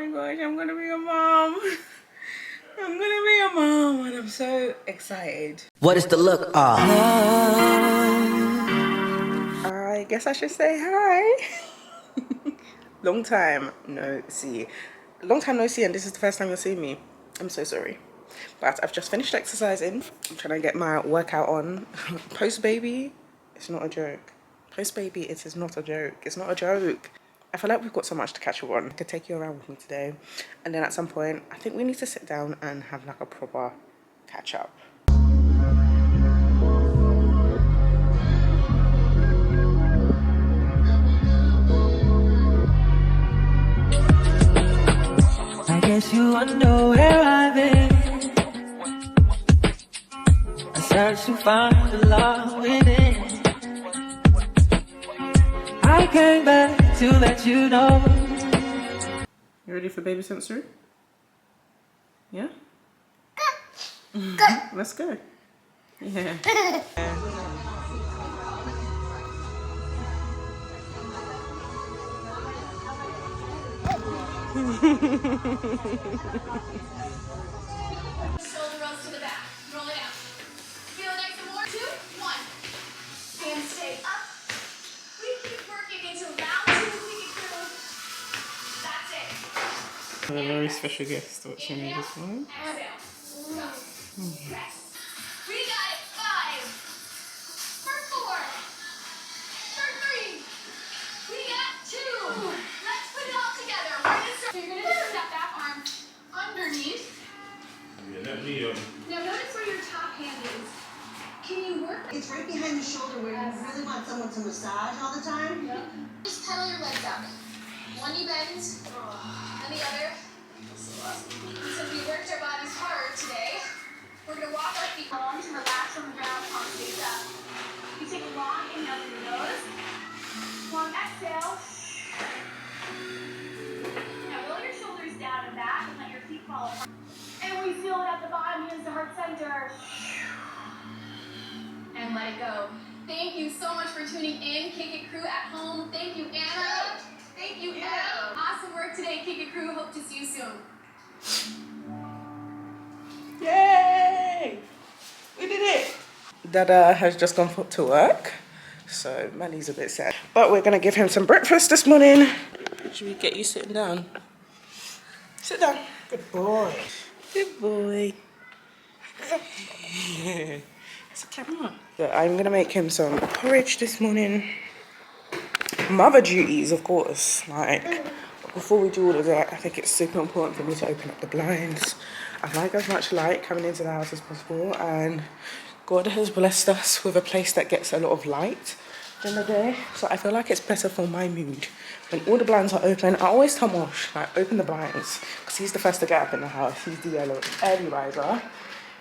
my gosh, I'm gonna be a mom. I'm gonna be a mom and I'm so excited. What is the look? I guess I should say hi. Long time no see. Long time no see, and this is the first time you're seeing me. I'm so sorry. But I've just finished exercising. I'm trying to get my workout on. Post baby, it's not a joke. Post baby, it is not a joke. It's not a joke. I feel like we've got so much to catch up on. I could take you around with me today. And then at some point, I think we need to sit down and have like a proper catch up. I guess you wonder where I've been. I search to find the love within. I came back to let you know. You ready for baby sensory? Yeah? Let's go. Yeah. Shoulder rolls to the back. Roll it out. Feel it nice and more. 2, 1. Hands stay up. We keep working into round 2. We can do. That's it. A very special guest watching me this morning. Exhale. Go. Yes. We got it. 5. For 4. For 3. We got 2. Let's put it all together. We're gonna start. So you're gonna turn that back arm underneath. Now notice where your top hand is. Can you work? It's right behind the shoulder where you really want someone to massage all the time. Yep. Just pedal your legs out. One knee bends, and the other. Since we worked our bodies hard today, we're gonna walk our feet long to relax on the ground, palms face up. You take a long inhale through your nose, long exhale. Now roll your shoulders down and back and let your feet fall apart. And we feel it at the bottom, hands to heart center. And let it go. Thank you so much for tuning in, Kick It Crew at home. Thank you, Anna. Thank you, Em. Awesome work today, Kick It Crew. Hope to see you soon. Yay! We did it! Dada has just gone to work, so Manny's a bit sad. But we're gonna give him some breakfast this morning. Should we get you sitting down? Sit down. Good boy. Good boy. It's a camera. So I'm gonna make him some porridge this morning. Mother duties, of course. Like, before we do all of that, I think it's super important for me to open up the blinds. I'd like as much light coming into the house as possible, and God has blessed us with a place that gets a lot of light in the day. So I feel like it's better for my mood. When all the blinds are open, I always tell Mosh, like, open the blinds, because he's the first to get up in the house. He's the early riser.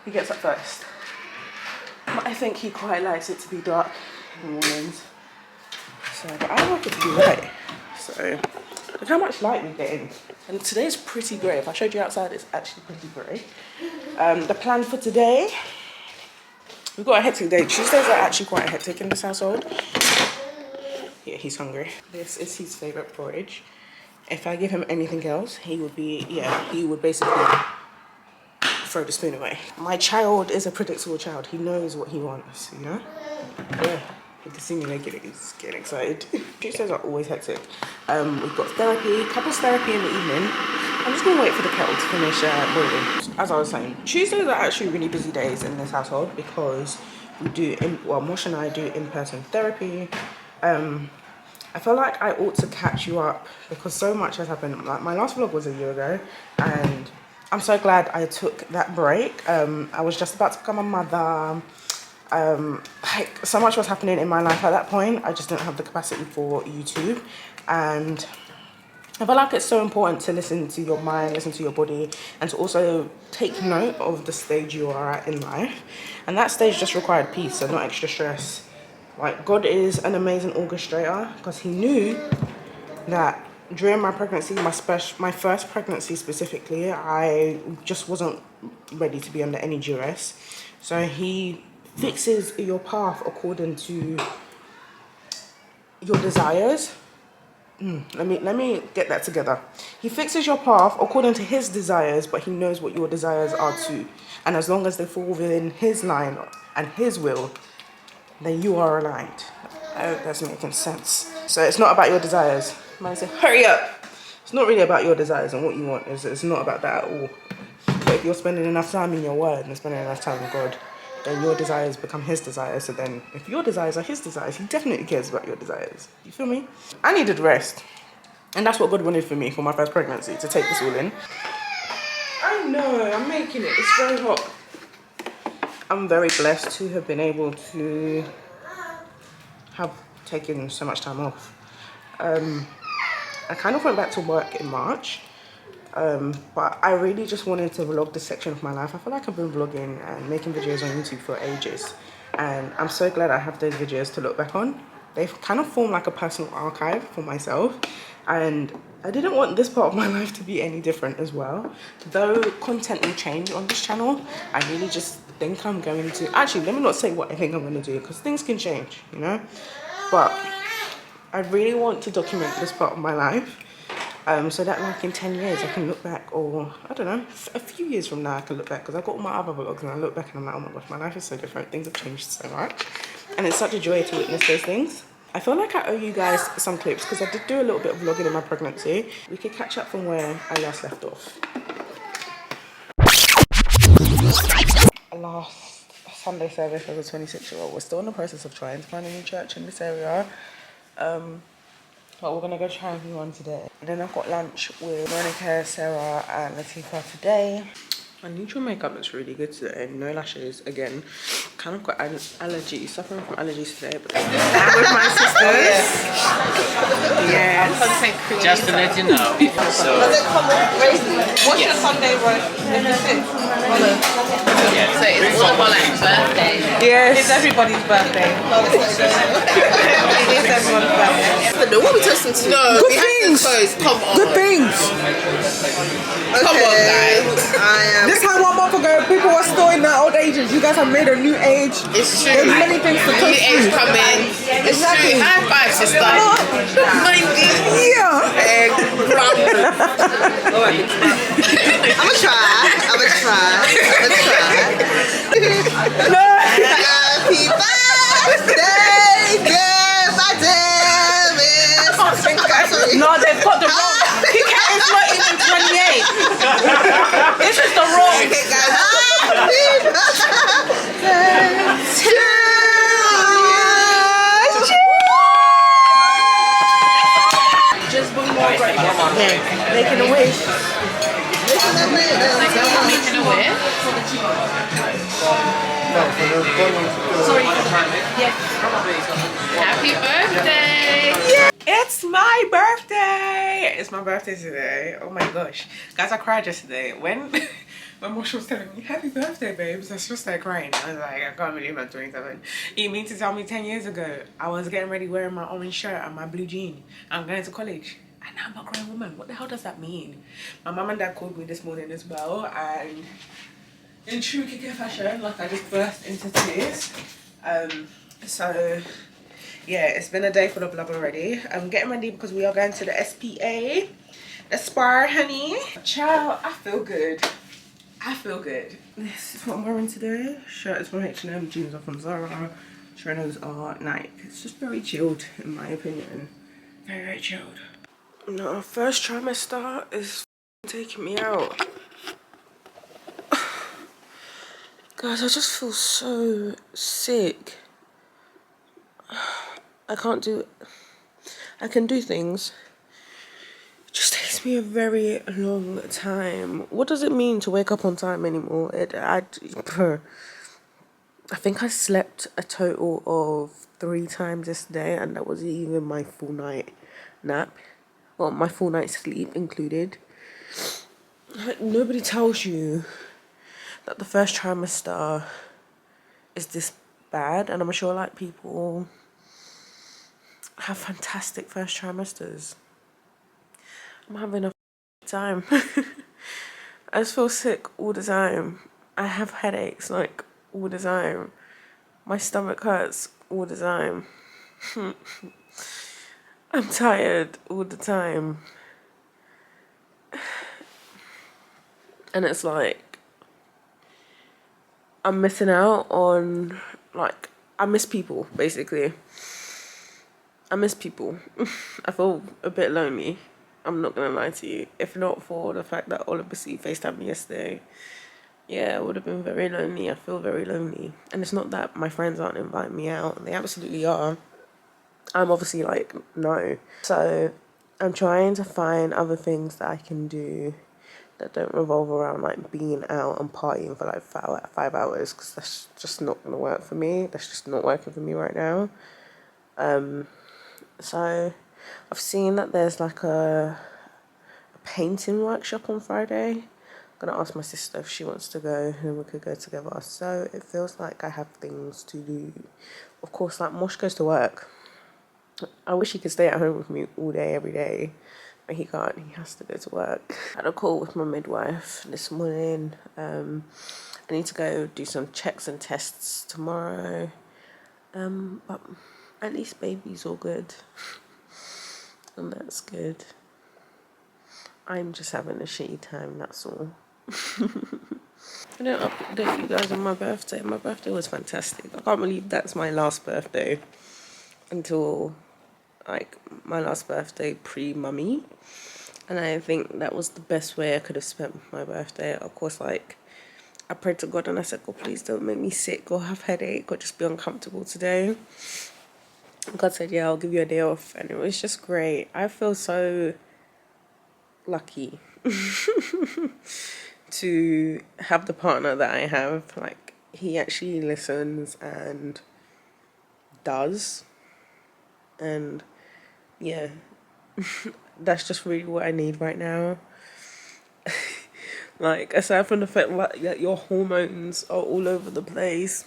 He gets up first. But I think he quite likes it to be dark in the mornings. So, but I like it to be light. So, look how much light we're getting. And today's pretty grey. If I showed you outside, it's actually pretty grey. The plan for today, we've got a hectic day. Tuesdays are actually quite hectic in this household. Yeah, he's hungry. This is his favourite porridge. If I give him anything else, he would basically throw the spoon away. My child is a predictable child. He knows what he wants, you know? Yeah. You can see me like he's getting excited. Tuesdays are always hectic. We've got therapy, couples therapy in the evening. I'm just gonna wait for the kettle to finish boiling. As I was saying, Tuesdays are actually really busy days in this household because we do, Mosh and I do in-person therapy. I feel like I ought to catch you up because so much has happened. Like, my last vlog was a year ago, and I'm so glad I took that break. I was just about to become a mother. Like, so much was happening in my life at that point. I just didn't have the capacity for YouTube, and I feel like it's so important to listen to your mind, listen to your body, and to also take note of the stage you are at in life. And that stage just required peace and not extra stress. Like, God is an amazing orchestrator, because he knew that during my pregnancy, my first pregnancy specifically, I just wasn't ready to be under any duress. So he fixes your path according to your desires, let me get that together. He fixes your path according to his desires, but he knows what your desires are too. And as long as they fall within his line and his will, then you are aligned. I hope that's making sense. So it's not about your desires. Man say, hurry up. It's not really about your desires and what you want. It's not about that at all. But if you're spending enough time in your word and spending enough time with God, then your desires become his desires. So then if your desires are his desires, he definitely cares about your desires. You feel me? I needed rest. And that's what God wanted for me for my first pregnancy, to take this all in. I know, I'm making it. It's very hot. I'm very blessed to have been able to have taken so much time off. I kind of went back to work in March, but I really just wanted to vlog this section of my life. I feel like I've been vlogging and making videos on YouTube for ages, and I'm so glad I have those videos to look back on. They've kind of formed like a personal archive for myself, and I didn't want this part of my life to be any different as well. Though content will change on this channel, I really just think I'm going to, actually let me not say what I think I'm going to do, because things can change, you know, but I really want to document this part of my life, so that like in 10 years I can look back, or I don't know, a few years from now I can look back, because I've got all my other vlogs and I look back and I'm like, oh my gosh, my life is so different, things have changed so much, and it's such a joy to witness those things. I feel like I owe you guys some clips, because I did do a little bit of vlogging in my pregnancy. We could catch up from where I last left off. Last Sunday service as a 26-year-old. We're still in the process of trying to find a new church in this area. But we're gonna go try and view one today. And then I've got lunch with Monica, Sarah, and Latifa today. My neutral makeup looks really good today. No lashes again. Kind of got an allergy, suffering from allergies today. But I'm with my sisters. Yes. Just to let you know. So, What's your Sunday roast? yeah. So it's all about like birthday. Yes. It's everybody's birthday. It is everyone's birthday. What are we toasting to? No, Good we things. have to toast. Come on. Good things. Come on, guys. This time 1 month ago, people were still in their old ages. You guys have made a new age. It's true. There's many things to New toast age to. coming. It's true. High five, sister. Yeah. I'ma try. No. Happy birthday, dear Davis. No, they've got the wrong. Kit Kat is not even 28. This is the wrong. Okay, guys. Happy birthday to you. Just one more right here. Making a wish. Making a wish. Happy birthday! It's my birthday. It's my birthday today. Oh my gosh, guys, I cried yesterday when Moshe was telling me happy birthday, babes. I just started crying. I was like, I can't believe I'm 27. You mean to tell me 10 years ago I was getting ready wearing my orange shirt and my blue jean, I'm going to college, and now I'm a grown woman? What the hell does that mean? My mum and dad called me this morning as well, and in true Kike fashion, like, I just burst into tears. So yeah, it's been a day full of love already. I'm getting ready because we are going to the SPA, the spa, honey. Ciao. I feel good. I feel good. This is what I'm wearing today. Shirt is from H&M, jeans are from Zara, trainers are Nike. It's just very chilled, in my opinion. Very, very chilled. No, first trimester is taking me out. Guys, I just feel so sick. I can't do it. I can do things. It just takes me a very long time. What does it mean to wake up on time anymore? I think I slept a total of 3 times yesterday, and that wasn't even my full night nap. Well, my full night sleep included. Like, nobody tells you that the first trimester is this bad, and I'm sure like people have fantastic first trimesters. I'm having a time. I just feel sick all the time. I have headaches like all the time. My stomach hurts all the time. I'm tired all the time. And it's like, I'm missing out on, like, I miss people, basically. I miss people. I feel a bit lonely. I'm not gonna lie to you. If not for the fact that Oliver C FaceTimed me yesterday, yeah, I would have been very lonely. I feel very lonely. And it's not that my friends aren't inviting me out. They absolutely are. I'm obviously like, no. So I'm trying to find other things that I can do that don't revolve around like being out and partying for like 5 hours, because that's just not gonna work for me. That's just not working for me right now. So I've seen that there's like a painting workshop on Friday. I'm gonna ask my sister if she wants to go and we could go together. So it feels like I have things to do. Of course, like Mosh goes to work. I wish he could stay at home with me all day, every day. But he can't, he has to go to work. I had a call with my midwife this morning. I need to go do some checks and tests tomorrow. But at least baby's all good. And that's good. I'm just having a shitty time, that's all. I don't update you guys on my birthday. My birthday was fantastic. I can't believe that's my last birthday until like my last birthday pre-mummy. And I think that was the best way I could have spent my birthday. Of course, like, I prayed to God and I said, God, please don't make me sick or have headache or just be uncomfortable today. And God said, yeah, I'll give you a day off. And it was just great. I feel so lucky to have the partner that I have. Like, he actually listens and does. And yeah, that's just really what I need right now. Like, aside from the fact that your hormones are all over the place,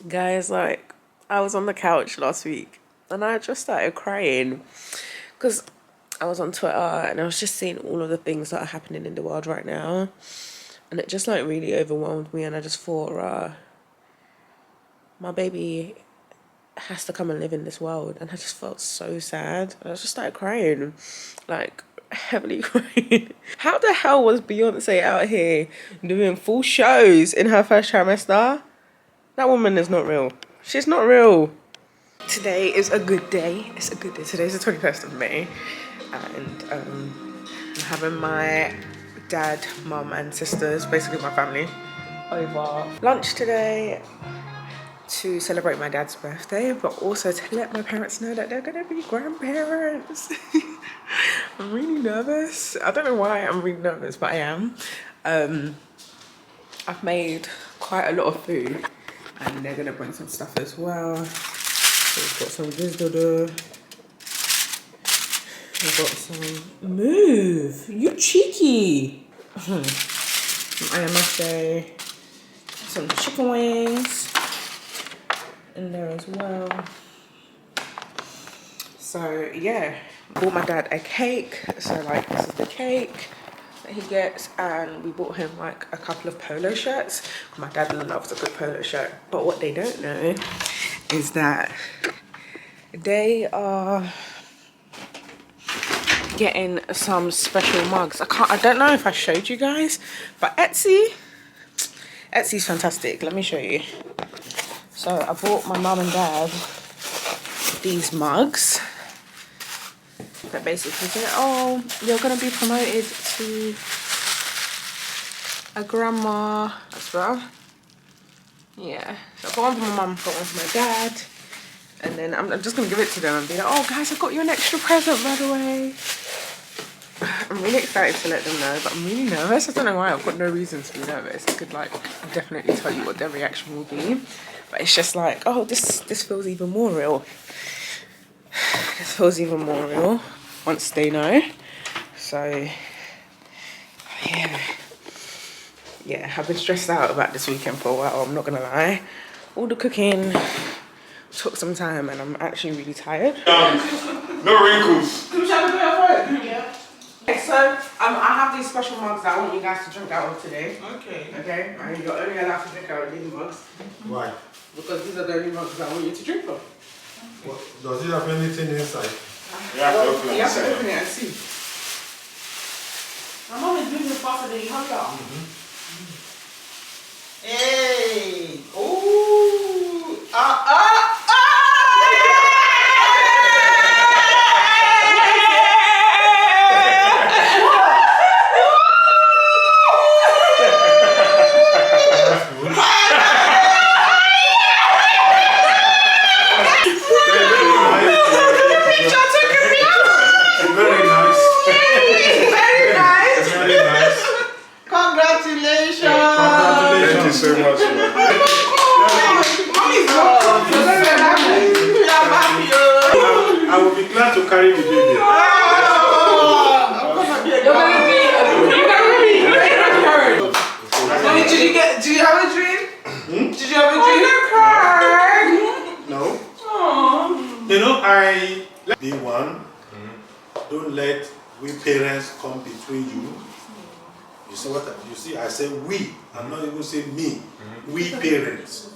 guys, like, I was on the couch last week and I just started crying because I was on Twitter and I was just seeing all of the things that are happening in the world right now, and it just like really overwhelmed me. And I just thought, my baby has to come and live in this world, and I just felt so sad. I just started crying, like heavily crying. How the hell was Beyonce out here doing full shows in her first trimester? That woman is not real. She's not real. Today is a good day. It's a good day. Today's the 21st of May, and I'm having my dad, mum and sisters, basically my family, over lunch today to celebrate my dad's birthday, but also to let my parents know that they're gonna be grandparents. I'm really nervous. I don't know why I'm really nervous, but I am. I've made quite a lot of food and they're gonna bring some stuff as well. So we've got some gizzdodo. We've got some move. You cheeky. Some ayamase, some chicken wings in there as well. So yeah, bought my dad a cake. So like, this is the cake that he gets, and we bought him like a couple of polo shirts. My dad loves a good polo shirt, but what they don't know is that they are getting some special mugs. I don't know if I showed you guys, but Etsy's fantastic. Let me show you. So I bought my mum and dad these mugs that basically say, oh, you're gonna be promoted to a grandma as well. Yeah, so I got one for my mum, got one for my dad, and then I'm just gonna give it to them and be like, oh guys, I got you an extra present, by the way. I'm really excited to let them know, but I'm really nervous. I don't know why. I've got no reason to be nervous. I could like definitely tell you what their reaction will be, but it's just like, oh, this feels even more real. This feels even more real once they know. So yeah, I've been stressed out about this weekend for a while, I'm not gonna lie. All the cooking took some time and I'm actually really tired. No wrinkles. Yeah. Okay, so I have these special mugs that I want you guys to drink out of today. Okay. Okay, and you're only allowed to drink out of these mugs. Why? Because these are the only mugs that I want you to drink from. What, does it have anything inside? You have to open You have to it. open it and see. My mom is moving faster than you. Hurry up. Hey! Ooh! Very nice. Very nice! Very nice. Congratulations! Thank you so much. I will be glad to carry the baby. Did you have a dream? Did you have a dream? No. You know, be one. Don't let we parents come between you. You see what you see? I say we. I'm not even saying me. We parents.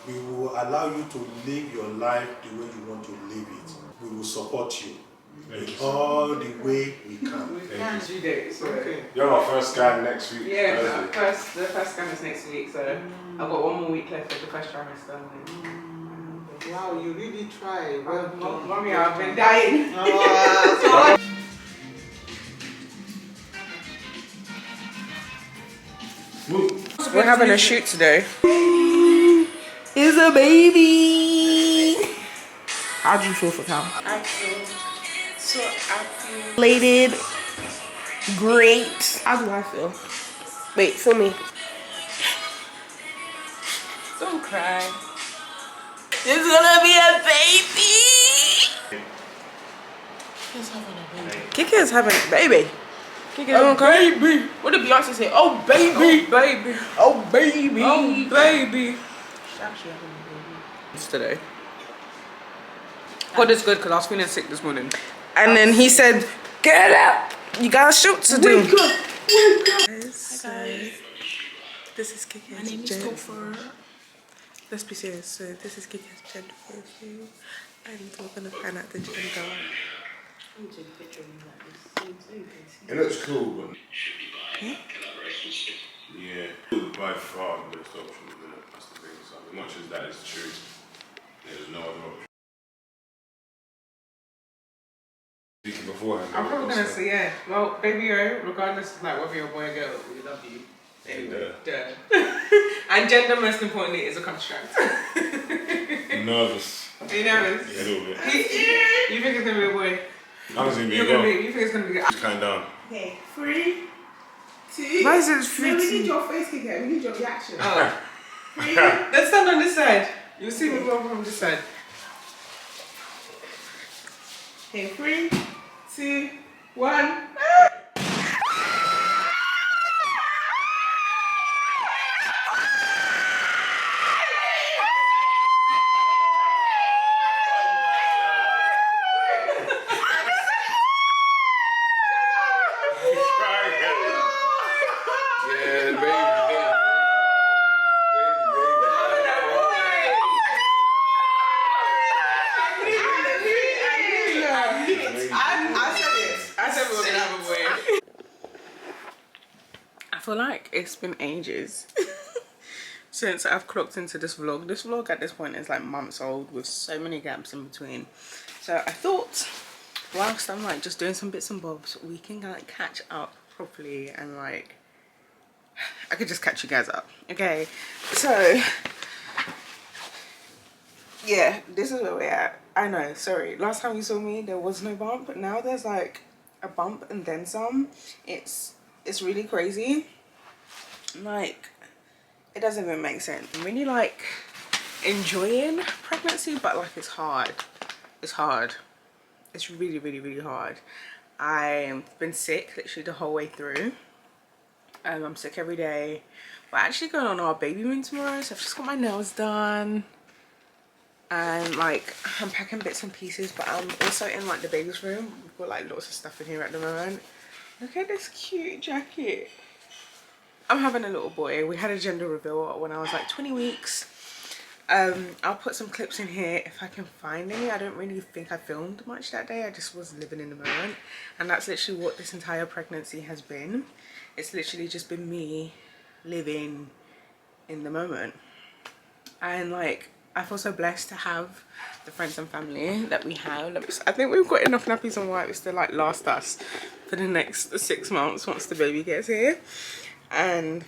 We will allow you to live your life the way you want to live it. We will support you in all the way we can. We can do days. Okay. You're our first guy next week. Yeah, the first scan is next week, so I've got 1 more week left of the first trimester. Wow, you really tried. Well done. Mommy, I've been dying. We're having a shoot today. It's a baby. How do you feel for Cal? I feel so happy. Elated. Great. How do I feel? Wait, for me. Don't cry. It's gonna be a baby. He's having a baby. Kiki is having a baby. Kiki, Oh, baby. What did Beyonce say? Oh, baby. oh, baby. Oh, baby. Oh, baby. She's actually having a baby. It's today. God is good because I was feeling sick this morning. And then he said, get up. You got a shoot to do. Wake up. So, this is Kiki. My name is Topher. Let's be serious. So this is Kiki's gender profile. And we're going to find out the gender. It looks cool, but yeah, by far the best option. That's the thing. So as much as that is true, there's no other option. Speaking beforehand, I'm probably going to say, yeah. Well, baby, regardless of like whether you're a boy or girl, we love you. Anyway, duh. And gender, most importantly, is a construct. nervous. Are you nervous? Yeah, a little bit. You think it's going to be a boy? I was gonna be a You girl. think it's going to be a girl? Just kind down. Okay, 3, 2. Why is it free? No, we need your face, Kiki. We need your reaction. Oh. 3. Let's stand on this side. You'll see me go from this side. Okay, 3, 2, 1. I feel like it's been ages since I've clocked into this vlog. This vlog at this point is like months old with so many gaps in between. So I thought whilst I'm like just doing some bits and bobs, we can like catch up properly and like I could just catch you guys up. Okay, so yeah, this is where we're at. I know, sorry, last time you saw me there was no bump, but now there's like a bump and then some. It's really crazy. Like, it doesn't even make sense. I'm really like enjoying pregnancy, but like it's hard. It's hard. It's really, really, really hard. I've been sick literally the whole way through. I'm sick every day. We're actually going on our baby moon tomorrow, so I've just got my nails done. And like I'm packing bits and pieces, but I'm also in like the baby's room. We've got like lots of stuff in here at the moment. Look at this cute jacket. I'm having a little boy. We had a gender reveal when I was like 20 weeks. I'll put some clips in here if I can find any. I don't really think I filmed much that day. I just was living in the moment, and that's literally what this entire pregnancy has been. It's literally just been me living in the moment. And like, I feel so blessed to have the friends and family that we have. I think we've got enough nappies and wipes to like last us for the next 6 months once the baby gets here. And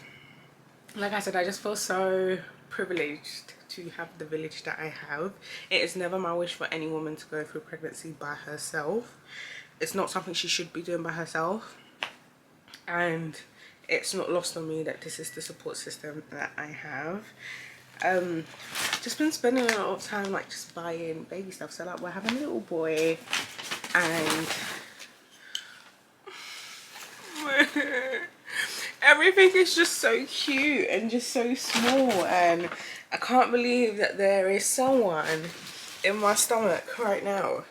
like I said, I just feel so privileged to have the village that I have. It is never my wish for any woman to go through pregnancy by herself. It's not something she should be doing by herself, and it's not lost on me that this is the support system that I have. Just been spending a lot of time like just buying baby stuff. So like, we're having a little boy, and everything is just so cute and just so small, and I can't believe that there is someone in my stomach right now.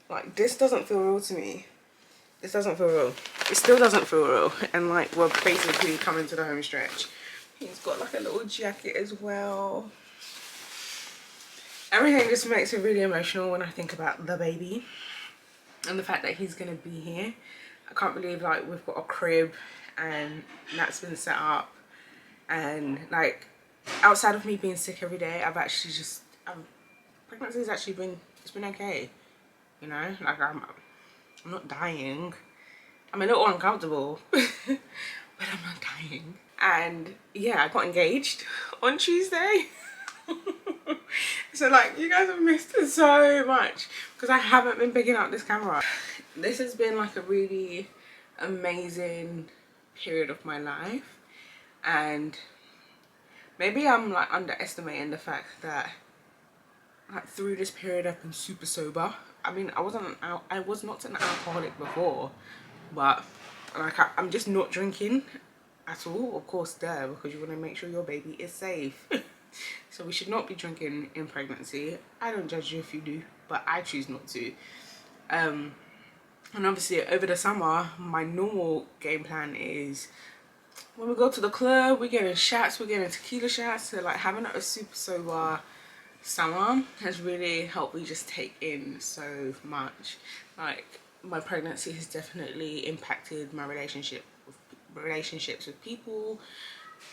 Like, this doesn't feel real to me. This doesn't feel real. It still doesn't feel real. And like, we're basically coming to the home stretch. He's got like a little jacket as well. Everything just makes me really emotional when I think about the baby and the fact that he's gonna be here. I can't believe like we've got a crib and that's been set up, and like, outside of me being sick every day, I've actually just pregnancy's actually been, it's been okay, you know. Like, I'm not dying. I'm a little uncomfortable but I'm not dying. And yeah, I got engaged on Tuesday. So like, you guys have missed so much because I haven't been picking up this camera. This has been like a really amazing period of my life, and maybe I'm like underestimating the fact that like through this period I've been super sober. I mean, I was not an alcoholic before, but like I'm just not drinking at all. Of course, there, because you want to make sure your baby is safe. So we should not be drinking in pregnancy. I don't judge you if you do, but I choose not to. And obviously over the summer, my normal game plan is when we go to the club, we're getting shots, we're getting tequila shots. So like, having a super sober summer has really helped me just take in so much. Like, my pregnancy has definitely impacted my relationships with people,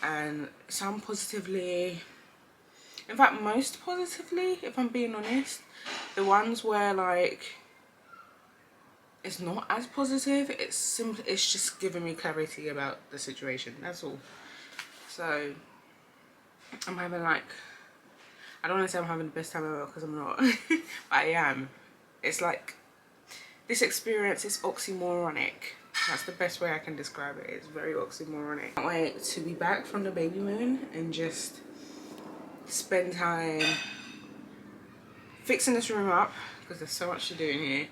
and some positively, in fact most positively, if I'm being honest. The ones where like it's not as positive, it's just giving me clarity about the situation, that's all. So I'm having like, I don't want to say I'm having the best time ever because I'm not, but I am. It's like, this experience is oxymoronic. That's the best way I can describe it. It's very oxymoronic. I can't wait to be back from the baby moon and just spend time fixing this room up because there's so much to do in here,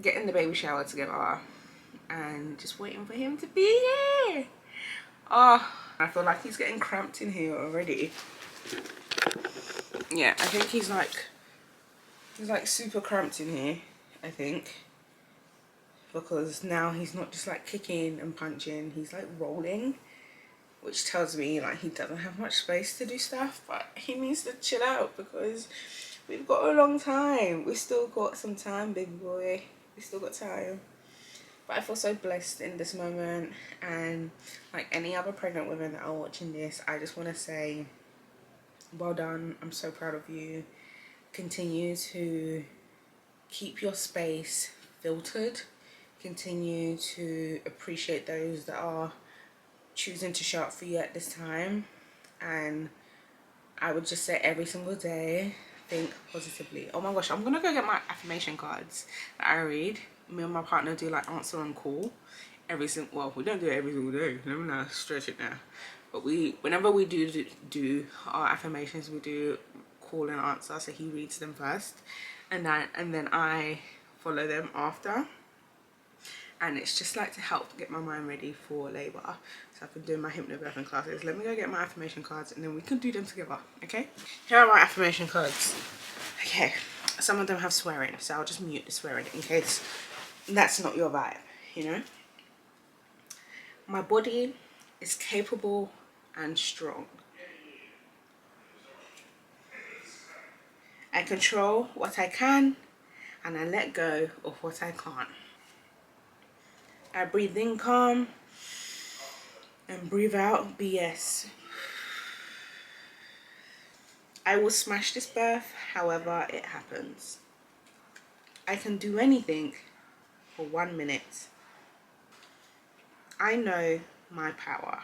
getting the baby shower together, and just waiting for him to be here. Oh, I feel like he's getting cramped in here already. Yeah, I think he's like super cramped in here, I think, because now he's not just like kicking and punching, he's like rolling, which tells me like he doesn't have much space to do stuff, but he needs to chill out because we've got a long time. We still got some time, baby boy. We still got time. But I feel so blessed in this moment, and like any other pregnant women that are watching this, I just want to say well done. I'm so proud of you. Continue to keep your space filtered. Continue to appreciate those that are choosing to show up for you at this time. And I would just say every single day, think positively. Oh my gosh, I'm gonna go get my affirmation cards that I read. Me and my partner do like answer and call every single, well, we don't do it every single day, let me not stretch it now, but whenever we do our affirmations, we do call and answer. So he reads them first, and then I follow them after, and it's just like to help get my mind ready for labor. So I've been doing my hypnobirthing classes. Let me go get my affirmation cards and then we can do them together, okay? Here are my affirmation cards. Okay, some of them have swearing, so I'll just mute the swearing in case that's not your vibe, you know? My body is capable and strong. I control what I can and I let go of what I can't. I breathe in calm and breathe out BS. I will smash this birth however it happens. I can do anything for 1 minute. I know my power.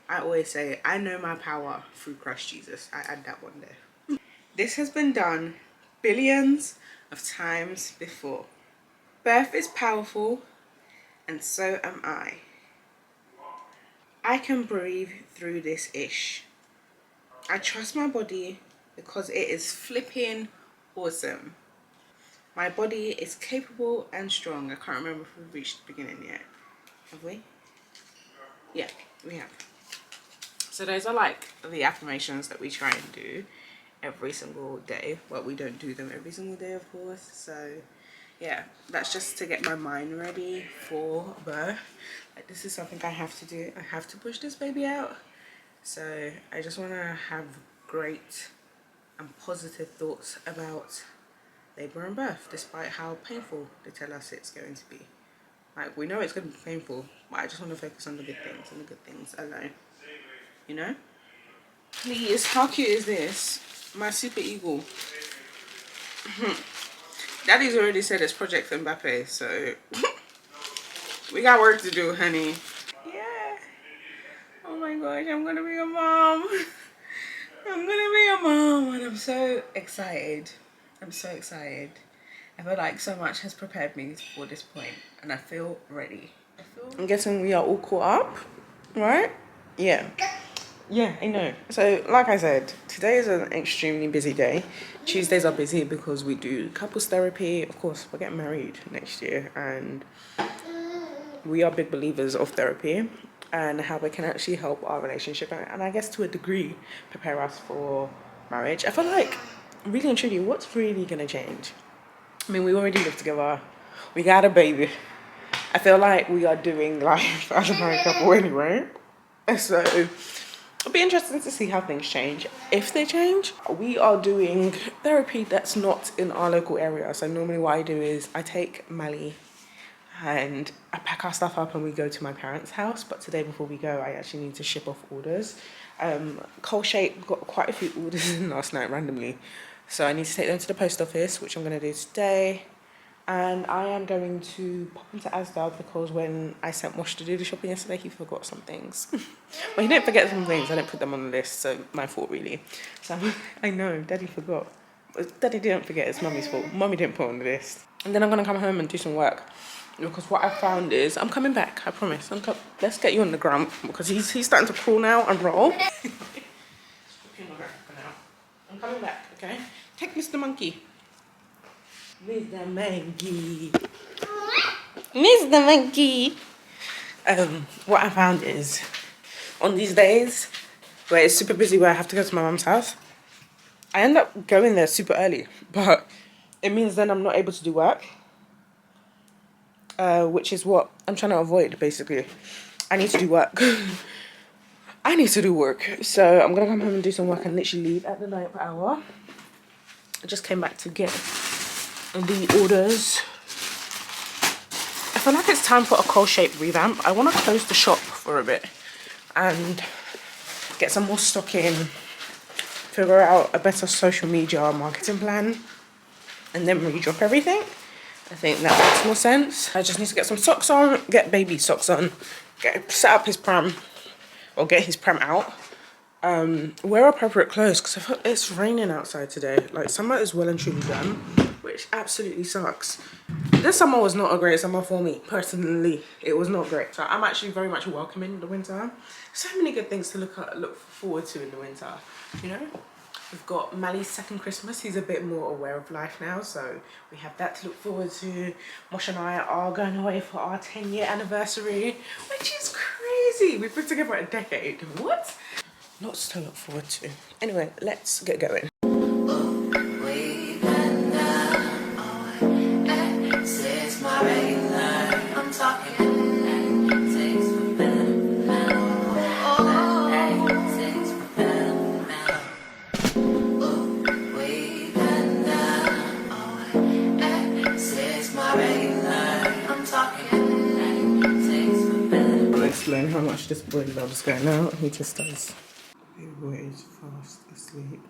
I always say, I know my power through Christ Jesus. I add that one there. This has been done billions of times before. Birth is powerful, and so am I. I can breathe through this ish. I trust my body because it is flipping awesome. My body is capable and strong. I can't remember if we've reached the beginning yet. Have we? Yeah, we have. So those are like the affirmations that we try and do every single day. Well, we don't do them every single day, of course. So yeah, that's just to get my mind ready for birth. Like, this is something I have to do. I have to push this baby out. So I just want to have great and positive thoughts about labor and birth, despite how painful they tell us it's going to be. Like, we know it's going to be painful, but I just want to focus on the good things and the good things alone. You know? Please, how cute is this? My super eagle. Daddy's already said it's Project Mbappe, so we got work to do, honey. Yeah. Oh my gosh, I'm gonna be a mom. I'm gonna be a mom, and I'm so excited. I'm so excited. I feel like so much has prepared me for this point, and I feel ready. I'm guessing we are all caught up, right? Yeah. Yeah, I know. So, like I said, today is an extremely busy day. Tuesdays are busy because we do couples therapy. Of course, we're getting married next year, and we are big believers of therapy and how it can actually help our relationship and I guess to a degree prepare us for marriage. I feel like, really and truly, what's really going to change? I mean, we already live together. We got a baby. I feel like we are doing life as a married couple anyway. So it'll be interesting to see how things change. If they change, we are doing therapy that's not in our local area. So normally what I do is I take Mally and I pack our stuff up and we go to my parents' house. But today before we go, I actually need to ship off orders. Colshape got quite a few orders in last night randomly. So I need to take them to the post office, which I'm going to do today. And I am going to pop into Asda because when I sent Wash to do the shopping yesterday, he forgot some things. Well, he didn't forget some things. I didn't put them on the list, so my fault, really. So I know, Daddy forgot. But Daddy didn't forget, it's Mummy's fault. Mummy didn't put on the list. And then I'm going to come home and do some work. Because what I found is, I'm coming back, I promise. Let's get you on the ground because he's starting to crawl now and roll. I'm coming back, okay? Take Mr. Monkey. Mr. Monkey. Mr. Monkey. What I found is, on these days where it's super busy, where I have to go to my mum's house, I end up going there super early, but it means then I'm not able to do work, which is what I'm trying to avoid, basically. I need to do work. I need to do work. So I'm gonna come home and do some work and literally leave at the 9th hour. I just came back to get the orders. I feel like it's time for a Colshape revamp. I want to close the shop for a bit and get some more stock in, figure out a better social media marketing plan, and then re-drop everything. I think that makes more sense. I just need to get some socks on, get baby socks on, set up his pram, or get his pram out. Wear appropriate clothes because I feel it's raining outside today. Like, summer is well and truly done, which absolutely sucks. This summer was not a great summer for me personally. It was not great. So I'm actually very much welcoming the winter. So many good things to look forward to in the winter. You know, we've got Mally's second Christmas. He's a bit more aware of life now, so we have that to look forward to. Mosh and I are going away for our 10-year anniversary, which is crazy. We've been together a decade. What? Lots to look forward to. Anyway, let's get going. explain how much this boy loves going out. He just does. Baby boy is fast asleep.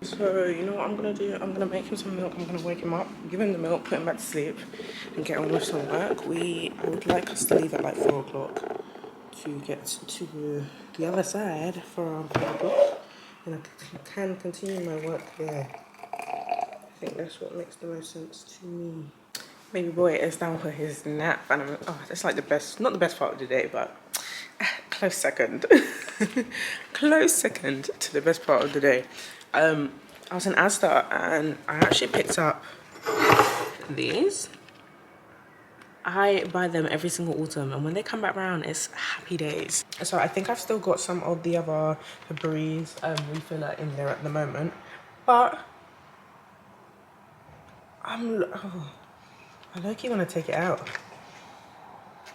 So, you know what I'm gonna do? I'm gonna make him some milk. I'm gonna wake him up, give him the milk, put him back to sleep, and get on with some work. I would like us to leave at like 4 o'clock to get to the other side for around 5 o'clock. And I can continue my work there. I think that's what makes the most sense to me. Baby boy is down for his nap, and that's like the best, not the best part of the day, but close second. Close second to the best part of the day. I was in Asda and I actually picked up these. I buy them every single autumn, and when they come back round, it's happy days. So I think I've still got some of the other Febreze refiller in there at the moment, but I low-key want to take it out.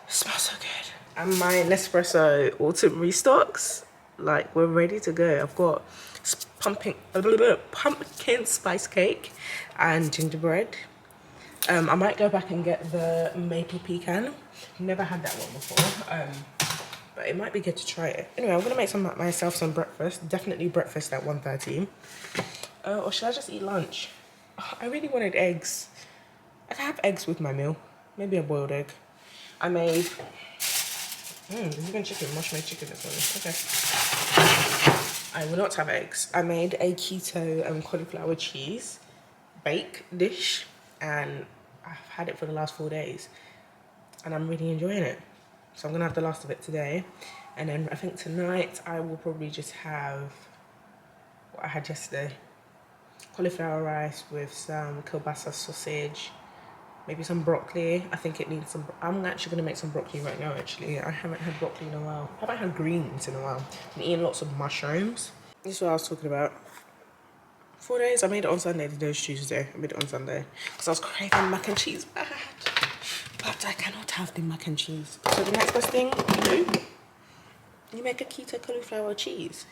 It smells so good. And my Nespresso autumn restocks, like, we're ready to go. I've got pumpkin spice cake and gingerbread. I might go back and get the maple pecan. Never had that one before, but it might be good to try it. Anyway, I'm gonna make myself some breakfast. Definitely breakfast at 1:30. Or should I just eat lunch? I really wanted eggs. I can have eggs with my meal. Maybe a boiled egg. I made there's even chicken, mush made chicken this morning. Okay. I will not have eggs. I made a keto cauliflower cheese bake dish, and I've had it for the last 4 days, and I'm really enjoying it. So I'm gonna have the last of it today, and then I think tonight I will probably just have what I had yesterday: cauliflower rice with some kielbasa sausage. Maybe some broccoli. I think it needs some. I'm actually gonna make some broccoli right now. Actually, I haven't had broccoli in a while. I haven't had greens in a while. I'm eating lots of mushrooms. This is what I was talking about. 4 days. I made it on Sunday. Today's Tuesday. I made it on Sunday because I was craving mac and cheese bad, but I cannot have the mac and cheese. So the next best thing you do, you make a keto cauliflower cheese.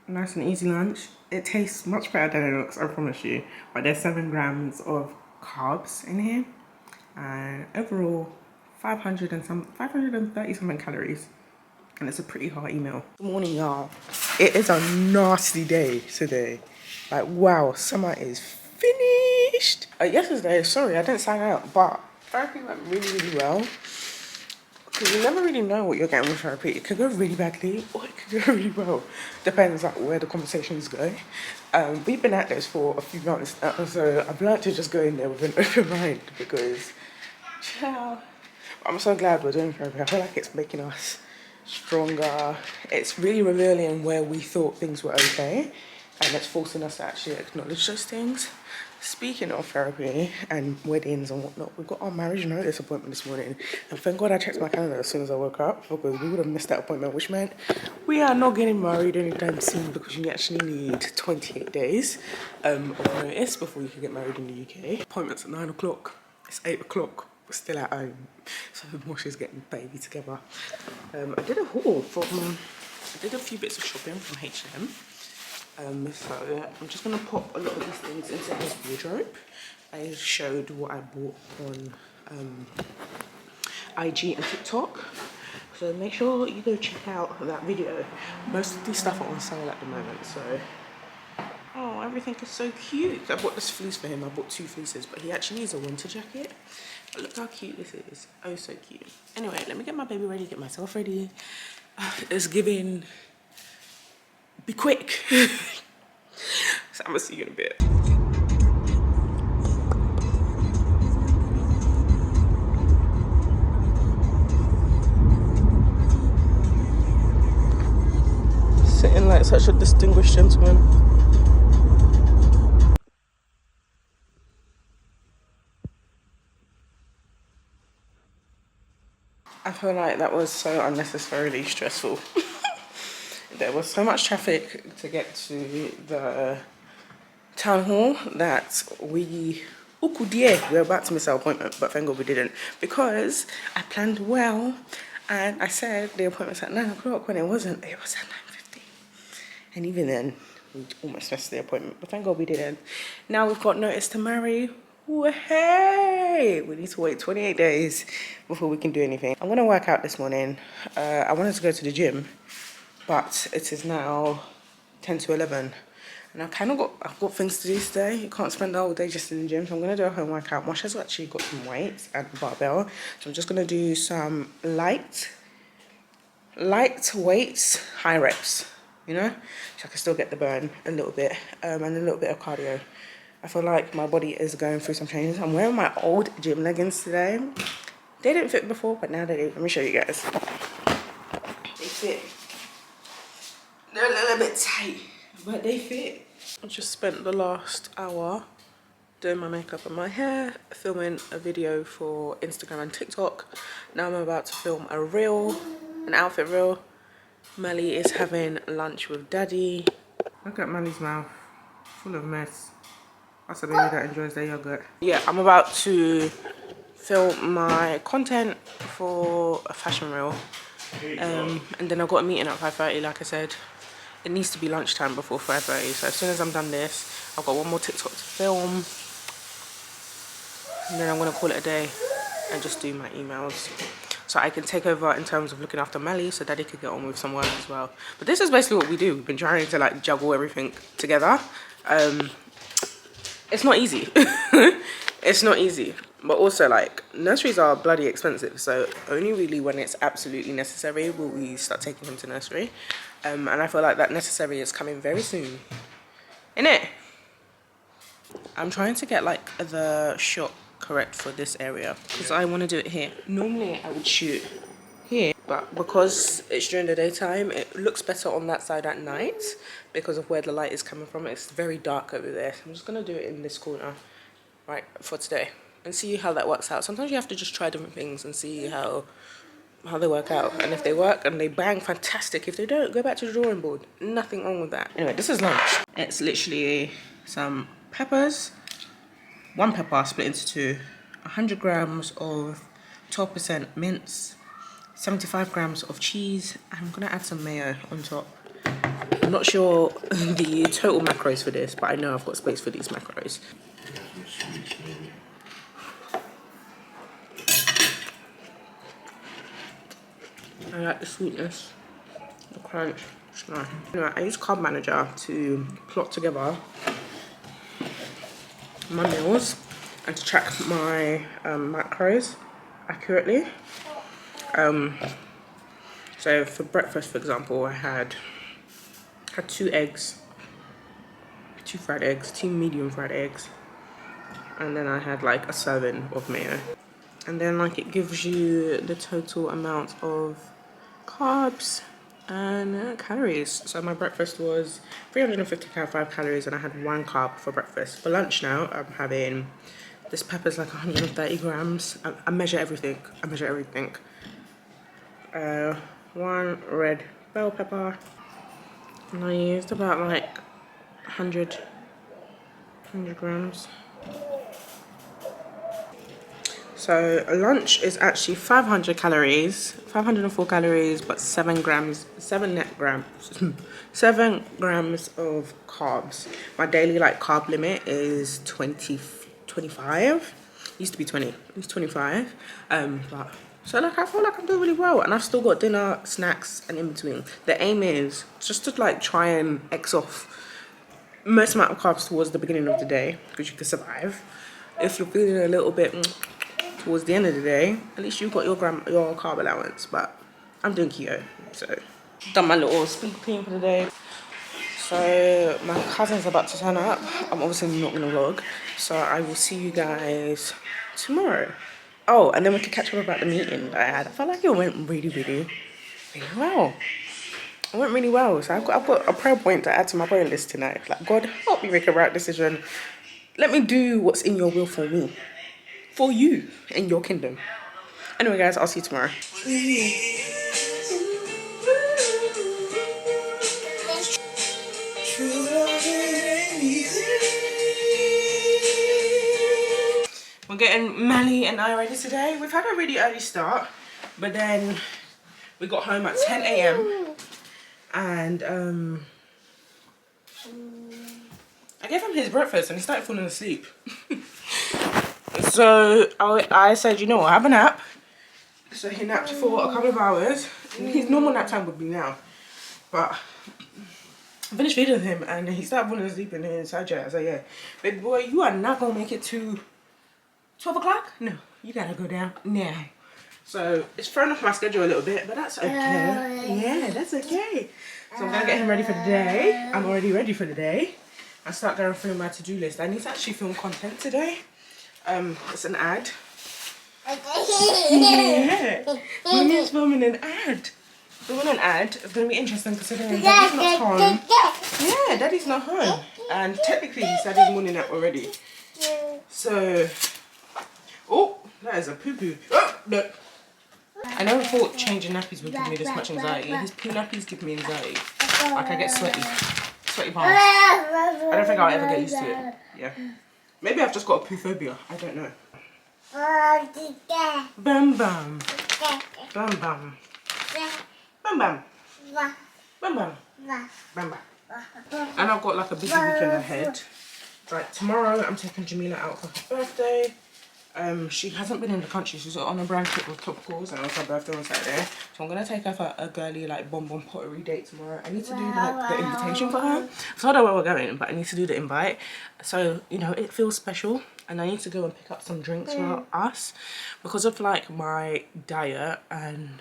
Nice and easy lunch. It tastes much better than it looks, I promise you. But there's 7 grams of carbs in here, and overall 530 something calories, and it's a pretty hearty meal. Good morning, y'all. It is a nasty day today. Like, wow, summer is finished. Yesterday, sorry, I didn't sign out, but therapy went really well. Because you never really know what you're getting with therapy. It could go really badly or it could go really well. Depends on where the conversations go. We've been at this for a few months now, so I've learned to just go in there with an open mind because, I'm so glad we're doing therapy. I feel like it's making us stronger. It's really revealing where we thought things were okay, and it's forcing us to actually acknowledge those things. Speaking of therapy and weddings and whatnot, we've got our marriage notice appointment this morning, and thank God I checked my calendar as soon as I woke up, because we would have missed that appointment, which meant we are not getting married anytime soon, because you actually need 28 days of notice before you can get married in the UK. Appointment's at 9 o'clock. It's 8 o'clock. We're still at home, so Moshe's getting the baby together. I did a haul I did a few bits of shopping from H&M. So I'm just gonna pop a lot of these things into his wardrobe. I showed what I bought on IG and TikTok, so make sure you go check out that video. Most of these stuff are on sale at the moment, so everything is so cute. I bought this fleece for him. I bought 2 fleeces, but he actually needs a winter jacket. But look how cute this is. Oh, so cute. Anyway, let me get my baby ready, get myself ready. It's giving be quick. So I'm gonna see you in a bit. Sitting like such a distinguished gentleman. I feel like that was so unnecessarily stressful. There was so much traffic to get to the town hall that we were about to miss our appointment, but thank God we didn't, because I planned well and I said the appointment's at 9 o'clock when it wasn't. It was at 9:15. And even then, we almost missed the appointment, but thank God we didn't. Now we've got notice to marry. Hey, we need to wait 28 days before we can do anything. I'm gonna work out this morning. I wanted to go to the gym, but it is now 10 to 11. And I've got things to do today. You can't spend the whole day just in the gym, so I'm gonna do a home workout. Moshe's actually got some weights and a barbell, so I'm just gonna do some light weights, high reps, you know, so I can still get the burn a little bit, and a little bit of cardio. I feel like my body is going through some changes. I'm wearing my old gym leggings today. They didn't fit before, but now they do. Let me show you guys. They fit. They're a little bit tight, but they fit. I just spent the last hour doing my makeup and my hair, filming a video for Instagram and TikTok. Now I'm about to film a reel, an outfit reel. Melly is having lunch with Daddy. Look at Melly's mouth, full of mess. That's a baby that enjoys their yogurt. Yeah, I'm about to film my content for a fashion reel. And then I've got a meeting at 5:30, like I said. It needs to be lunchtime before 5:30. So as soon as I'm done this, I've got one more TikTok to film. And then I'm gonna call it a day and just do my emails. So I can take over in terms of looking after Melly so Daddy could get on with some work as well. But this is basically what we do. We've been trying to like juggle everything together. It's not easy. It's not easy. But also like nurseries are bloody expensive. So only really when it's absolutely necessary will we start taking him to nursery. And I feel like that necessary is coming very soon. Innit? I'm trying to get like the shot correct for this area because I want to do it here. Normally I would shoot here, but because it's during the daytime, it looks better on that side at night because of where the light is coming from. It's very dark over there. So I'm just gonna do it in this corner, right, for today and see how that works out. Sometimes you have to just try different things and see how they work out. And if they work and they bang, fantastic. If they don't, go back to the drawing board. Nothing wrong with that. Anyway, this is lunch. It's literally some peppers, one pepper split into two, 100 grams of 12% mince, 75 grams of cheese. I'm gonna add some mayo on top. I'm not sure the total macros for this, but I know I've got space for these macros. I like the sweetness, the crunch. It's nice. Anyway, I use Carb Manager to plot together my meals and to track my macros accurately. So for breakfast, for example, I had 2 eggs, 2 fried eggs, 2 medium fried eggs, and then I had like a serving of mayo. And then like it gives you the total amount of carbs and calories. So my breakfast was 355 calories and I had 1 carb for breakfast. For lunch now, I'm having, this pepper's like 130 grams. I measure everything. 1 red bell pepper. And I used about like 100 grams. So lunch is actually 500 calories, 504 calories, but 7 grams of carbs. My daily like carb limit is 25. Used to be 20. It's 25. But so like I feel like I'm doing really well, and I've still got dinner, snacks, and in between. The aim is just to like try and X off most amount of carbs towards the beginning of the day because you can survive. If you're feeling a little bit towards the end of the day, at least you've got your carb allowance. But I'm doing keto, so done my little speed clean for the day. So my cousin's about to turn up. I'm obviously not gonna vlog, so I will see you guys tomorrow. Oh, and then we can catch up about the meeting that I had. I felt like it went really well. It went really well. So I've got a prayer point to add to my prayer list tonight. Like, God, help me make a right decision. Let me do what's in your will for me. For you and your kingdom. Anyway, guys, I'll see you tomorrow. We're getting Melly and I ready today. We've had a really early start, but then we got home at 10 AM and I gave him his breakfast and he started falling asleep. So I said, you know what, have a nap. So he napped for a couple of hours. His normal nap time would be now. But I finished feeding him and he started falling asleep in the inside chair. I said, yeah, baby boy, you are not going to make it to 12 o'clock? No, you got to go down now. So it's thrown off my schedule a little bit, but that's okay. Yeah, that's okay. So I'm going to get him ready for the day. I'm already ready for the day. I start going through my to-do list. I need to actually film content today. It's an ad. Yeah. Mommy's filming an ad. Filming an ad. It's going to be interesting considering Daddy's not home. Yeah, Daddy's not home. And technically he's had his morning nap already. So, oh, that is a poo-poo. Oh, no. I never thought changing nappies would give me this much anxiety. His poo nappies give me anxiety. Like I get sweaty palms. I don't think I'll ever get used to it. Yeah. Maybe I've just got a poo phobia. I don't know. Bam bam. Bam bam. Bam bam. Bam bam. Bam bam. And I've got like a busy weekend ahead. Like tomorrow I'm taking Jamila out for her birthday. She hasn't been in the country. She's on a brand trip with Topicals and it's her birthday on Saturday. So I'm gonna take her for a girly like bonbon pottery date tomorrow. I need to do like the invitation for her. So I don't know where we're going, but I need to do the invite. So, you know, it feels special and I need to go and pick up some drinks for us because of like my diet and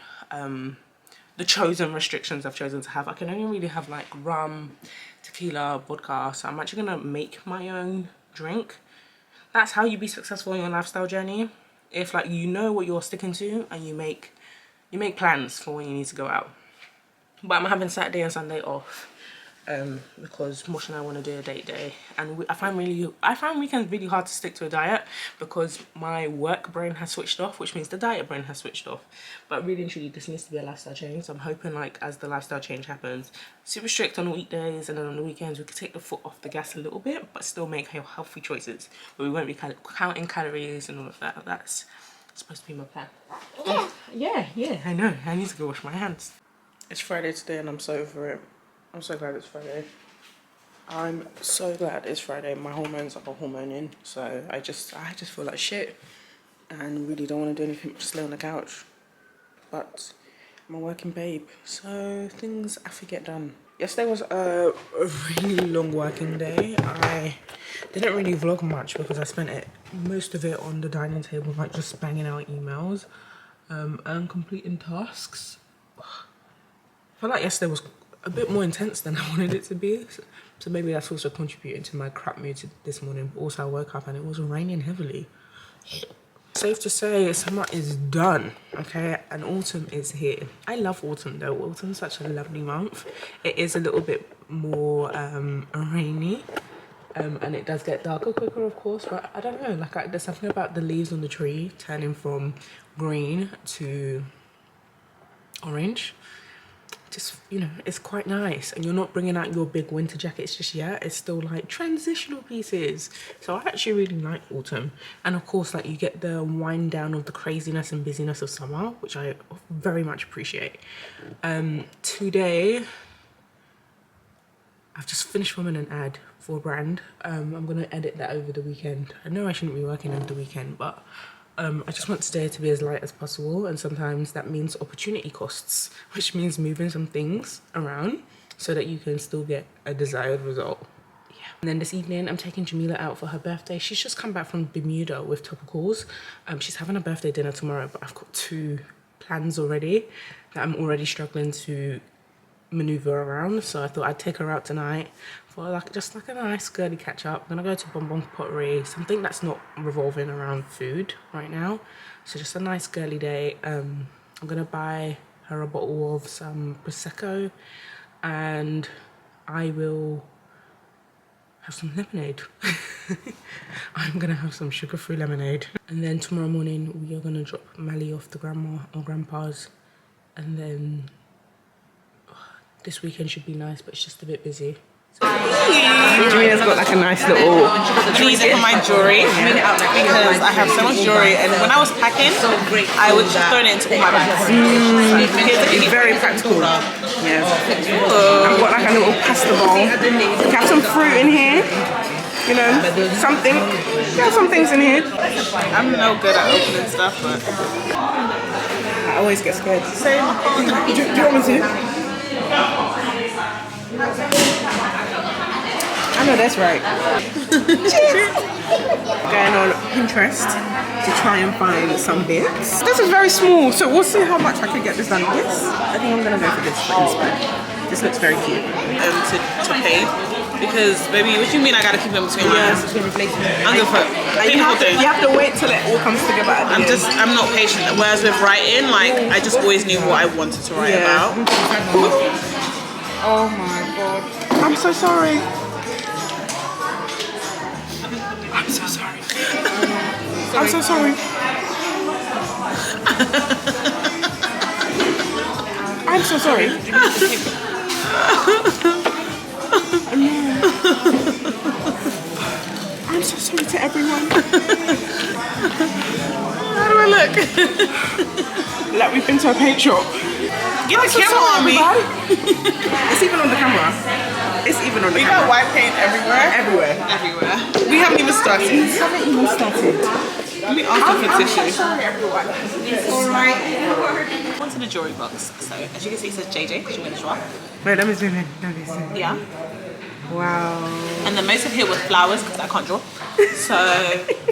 the chosen restrictions I've chosen to have. I can only really have like rum, tequila, vodka. So I'm actually gonna make my own drink. That's how you be successful in your lifestyle journey. If like you know what you're sticking to and you make plans for when you need to go out. But I'm having Saturday and Sunday off because Mosh and I want to do a date day, and I find weekends really hard to stick to a diet because my work brain has switched off, which means the diet brain has switched off. But really and truly, this needs to be a lifestyle change. So I'm hoping like as the lifestyle change happens, super strict on the weekdays and then on the weekends we could take the foot off the gas a little bit, but still make healthy choices. But we won't be counting calories and all of that. That's supposed to be my plan. Yeah, I know. I need to go wash my hands. It's Friday today and I'm so over it. I'm so glad it's Friday. I'm so glad it's Friday. My hormones are hormoning, so I just feel like shit and really don't want to do anything but just lay on the couch. But I'm a working babe, so things have to get done. Yesterday was a really long working day. I didn't really vlog much because I spent most of it on the dining table, like just banging out emails and completing tasks. I feel like yesterday was a bit more intense than I wanted it to be. So maybe that's also contributing to my crap mood this morning. But also I woke up and it was raining heavily. Safe to say summer is done, okay? And autumn is here. I love autumn though. Autumn's such a lovely month. It is a little bit more rainy. And it does get darker quicker, of course, but I don't know, like there's something about the leaves on the tree turning from green to orange. Just, you know, it's quite nice, and you're not bringing out your big winter jackets just yet. It's still like transitional pieces. So I actually really like autumn, and of course like you get the wind down of the craziness and busyness of summer, which I very much appreciate. Today I've just finished filming an ad for a brand. I'm gonna edit that over the weekend. I know I shouldn't be working over the weekend, but I just want today to be as light as possible, and sometimes that means opportunity costs, which means moving some things around so that you can still get a desired result. Yeah. And then this evening I'm taking Jamila out for her birthday. She's just come back from Bermuda with Topicals. She's having a birthday dinner tomorrow, but I've got 2 plans already that I'm already struggling to maneuver around, so I thought I'd take her out tonight for like just like a nice girly catch up. I'm gonna go to Bonbon Pottery, something that's not revolving around food right now, so just a nice girly day. I'm gonna buy her a bottle of some Prosecco and I will have some lemonade. I'm gonna have some sugar-free lemonade, and then tomorrow morning we are gonna drop Mally off to grandma or grandpa's, and then this weekend should be nice, but it's just a bit busy. Julia's got like a nice little. These are for my jewelry because I have so much jewelry, and when I was packing, I was just throwing it into all my bags. It's very practical. Yeah. I've got like a my little pasta bowl. We have some fruit in here. You know, something. There are some things in here. I'm no good at opening stuff, but I always get scared. same. I can't. Do you want me to? I know that's right. Cheers. Going on Pinterest to try and find some bits. This is very small, so we'll see how much I can get this done. This, I think I'm gonna go for this for inspo. This looks very cute. To pay because baby, what do you mean I gotta keep them between my eyes? I'm good for it. You have to wait till it all comes together. At the end. I'm not patient. Whereas with writing, like I just always knew what I wanted to write about. Oh my god. I'm so sorry. I'm so sorry. I'm so sorry. I'm so sorry. I'm so sorry to everyone. How do I look? Like we've been to a paint shop. Get the camera on me. It's even on the camera. It's even on the We camera. got white paint everywhere. Everywhere. We haven't even started. We haven't even started. Let me ask you for I'm tissue. sorry, everyone. It's alright. Onto the jewelry box. So as you can see, it says JJ. She went as well. Wait, let me zoom in. Let me zoom in. Yeah. Wow. And then most of here was flowers because I can't draw. So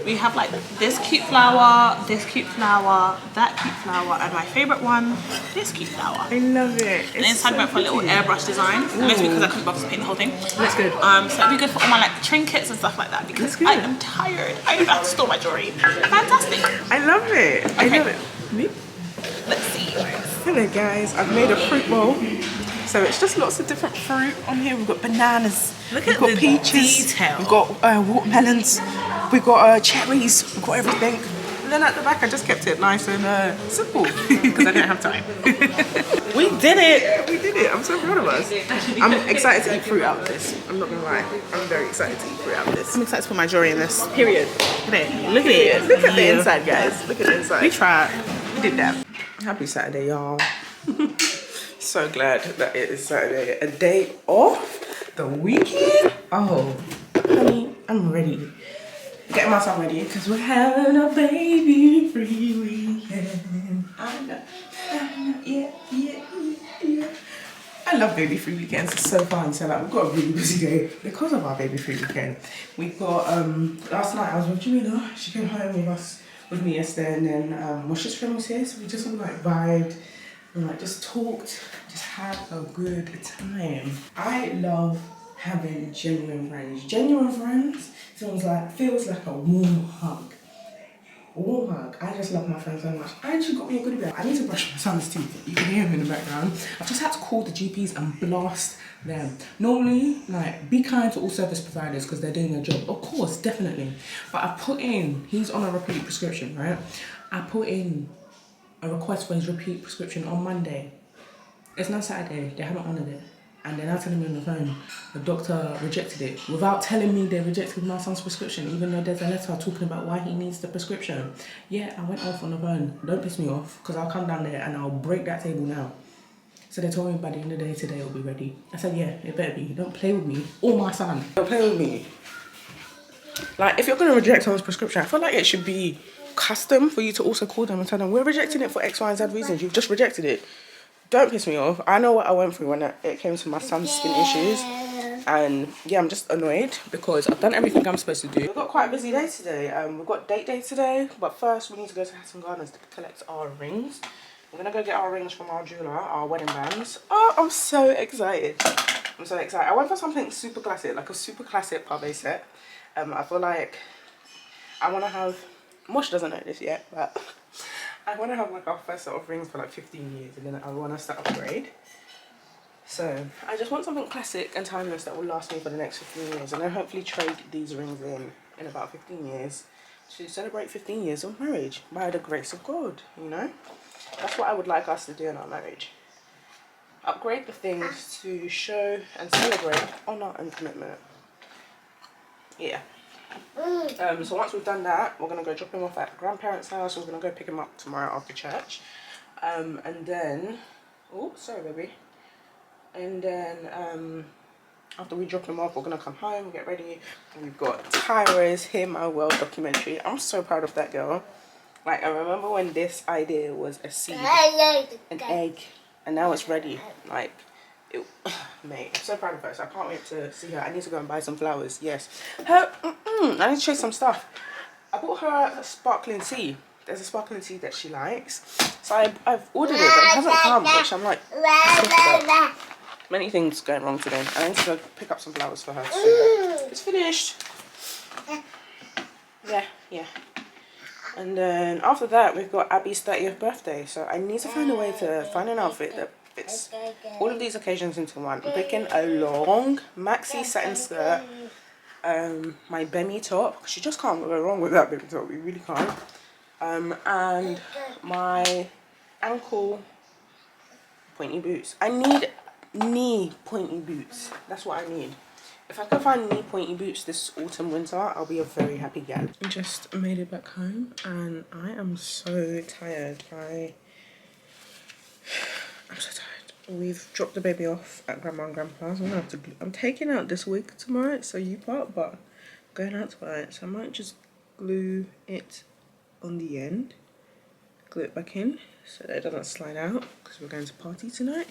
we have like this cute flower, that cute flower, and my favorite one, this cute flower. I love it. And inside went for a little airbrush design, mostly because I couldn't bother to paint the whole thing. That's good. So it'd be good for all my like trinkets and stuff like that because I am tired. I don't have to store my jewelry. Fantastic. I love it. I Okay. love it. Me? Let's see. Hello guys, I've made a fruit bowl. So it's just lots of different fruit on here. We've got bananas, Look we've at got the peaches, detail. we've got watermelons, we've got cherries, we've got everything. And then at the back I just kept it nice and simple because I didn't have time. We did it. We did it. I'm so proud of us. I'm excited to eat fruit out of this. I'm not gonna lie. I'm very excited to eat fruit out of this. I'm excited to put my jewelry in this. Period. Look at it. Look at it. Look at the inside, guys. Look at the inside. We tried. We did that. Happy Saturday, y'all. So glad that it is Saturday. A day off the weekend. Oh, honey, I'm ready. Getting myself ready because we're having a baby-free weekend. I know, yeah. I love baby-free weekends. It's so fun. So like, we've got a really busy day because of our baby-free weekend. We've got last night I was with Jamila. She came home with me yesterday, and then Moshe's friend was here, so we just all like vibed and like just talked, just had a good time. I love having genuine friends. Genuine friends feels like a warm hug. A warm hug. I just love my friends so much. I actually got me a goodie bag. I need to brush my son's teeth. You can hear him in the background. I've just had to call the GPs and blast them. Normally, like, be kind to all service providers because they're doing their job. Of course, definitely. But I put in, he's on a repeat prescription, right? I put in a request for his repeat prescription on Monday. It's now Saturday. They haven't honoured it. And they're now telling me on the phone, the doctor rejected it without telling me they rejected my son's prescription, even though there's a letter talking about why he needs the prescription. Yeah, I went off on the phone. Don't piss me off, because I'll come down there and I'll break that table now. So they told me by the end of the day today it'll be ready. I said, yeah, it better be. Don't play with me or my son. Don't play with me. Like, if you're going to reject someone's prescription, I feel like it should be custom for you to also call them and tell them, we're rejecting it for X, Y, and Z reasons. You've just rejected it. Don't piss me off. I know what I went through when it came to my son's skin issues. And yeah, I'm just annoyed because I've done everything I'm supposed to do. We've got quite a busy day today. We've got date day today. But first, we need to go to Hatton Gardens to collect our rings. We're going to go get our rings from our jeweler, our wedding bands. Oh, I'm so excited. I'm so excited. I went for something super classic, like a super classic pave set. I feel like I want to have... Mosh doesn't know this yet, but... I want to have like our first set of rings for like 15 years and then I want us to upgrade. So I just want something classic and timeless that will last me for the next 15 years and then hopefully trade these rings in about 15 years to celebrate 15 years of marriage by the grace of God, you know? That's what I would like us to do in our marriage. Upgrade the things to show and celebrate honour and commitment. Yeah. So once we've done that, we're going to go drop him off at grandparents' house. We're going to go pick him up tomorrow after church. And then... Oh, sorry, baby. and then after we drop them off, we're gonna come home, get ready. And we've got Tyra's Hear My World documentary. I'm so proud of that girl. Like, I remember when this idea was a seed, an egg, and now it's ready. Like, it, mate, I'm so proud of her. So I can't wait to see her. I need to go and buy some flowers. Yes, her. I need to show some stuff. I bought her a sparkling tea. There's a sparkling tea that she likes. So I've ordered it, but it hasn't come, which I'm like, many things going wrong today. I need to go pick up some flowers for her. So it's finished. Yeah. And then after that, we've got Abby's 30th birthday. So I need to find a way to find an outfit that fits all of these occasions into one. I'm picking a long maxi satin skirt, my Bemi top. She just can't go wrong with that Bemi top. We really can't. And my ankle pointy boots. I need knee pointy boots. That's what I need. If I can find knee pointy boots this autumn winter, I'll be a very happy gal. I just made it back home and I am so tired. I'm so tired. We've dropped the baby off at Grandma and Grandpa's. I'm taking out this wig tomorrow. It's a U-part, but I'm going out tonight, so I might just glue it on the end, glue it back in so that it doesn't slide out because we're going to party tonight.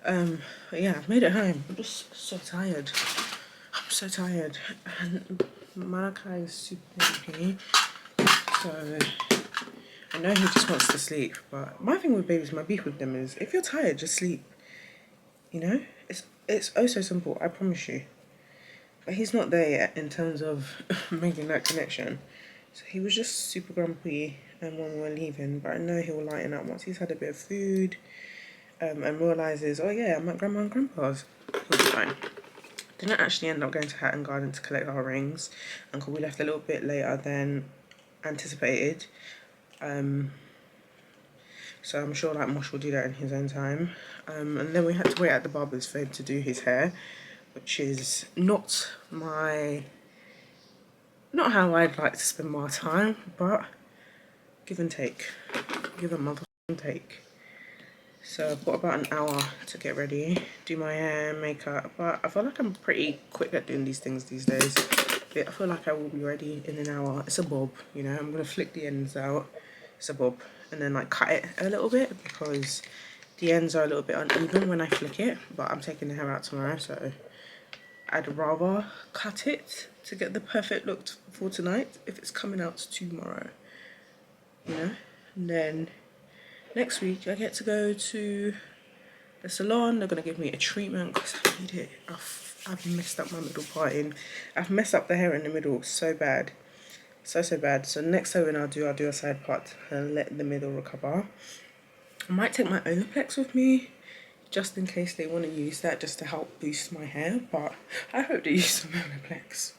But yeah, I've made it home. I'm just so tired. I'm so tired. And Malachi is super happy, so I know he just wants to sleep. But my thing with babies, my beef with them is if you're tired, just sleep. You know, it's oh so simple. I promise you. But he's not there yet in terms of making that connection. So he was just super grumpy when we were leaving, but I know he will lighten up once he's had a bit of food and realises, oh yeah, I'm at Grandma and Grandpa's. He'll be fine. Didn't actually end up going to Hatton Garden to collect our rings, and we left a little bit later than anticipated. So I'm sure like Mosh will do that in his own time. And then we had to wait at the barber's for him to do his hair, which is not how I'd like to spend my time, but give and take. Give a mother and take. So I've got about an hour to get ready, do my hair, makeup, but I feel like I'm pretty quick at doing these things these days. I feel like I will be ready in an hour. It's a bob, you know, I'm going to flick the ends out. It's a bob. And then like cut it a little bit because the ends are a little bit uneven when I flick it, but I'm taking the hair out tomorrow, so I'd rather cut it to get the perfect look for tonight if it's coming out tomorrow, you know. And then next week I get to go to the salon. They're gonna give me a treatment because I need it. I've messed up my middle part in. I've messed up the hair in the middle so bad, so bad. So next time I'll do a side part and let the middle recover. I might take my Olaplex with me, just in case they want to use that just to help boost my hair, but I hope they use some Olaplex.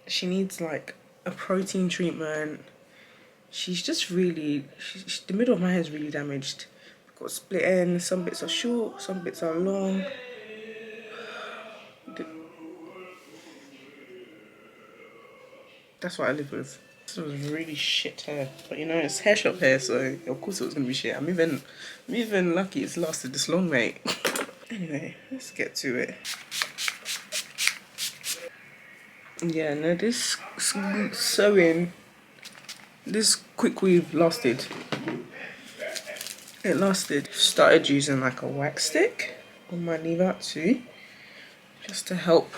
She needs like a protein treatment. She's just really, the middle of my hair is really damaged. I've got split ends, some bits are short, some bits are long. That's what I live with. This was really shit hair, but you know, it's hair shop hair, so of course it was gonna be shit. I'm even lucky it's lasted this long, mate. Anyway, let's get to it. Yeah, no, this sewing, this quick weave lasted. It lasted. Started using like a wax stick on my leave out too, just to help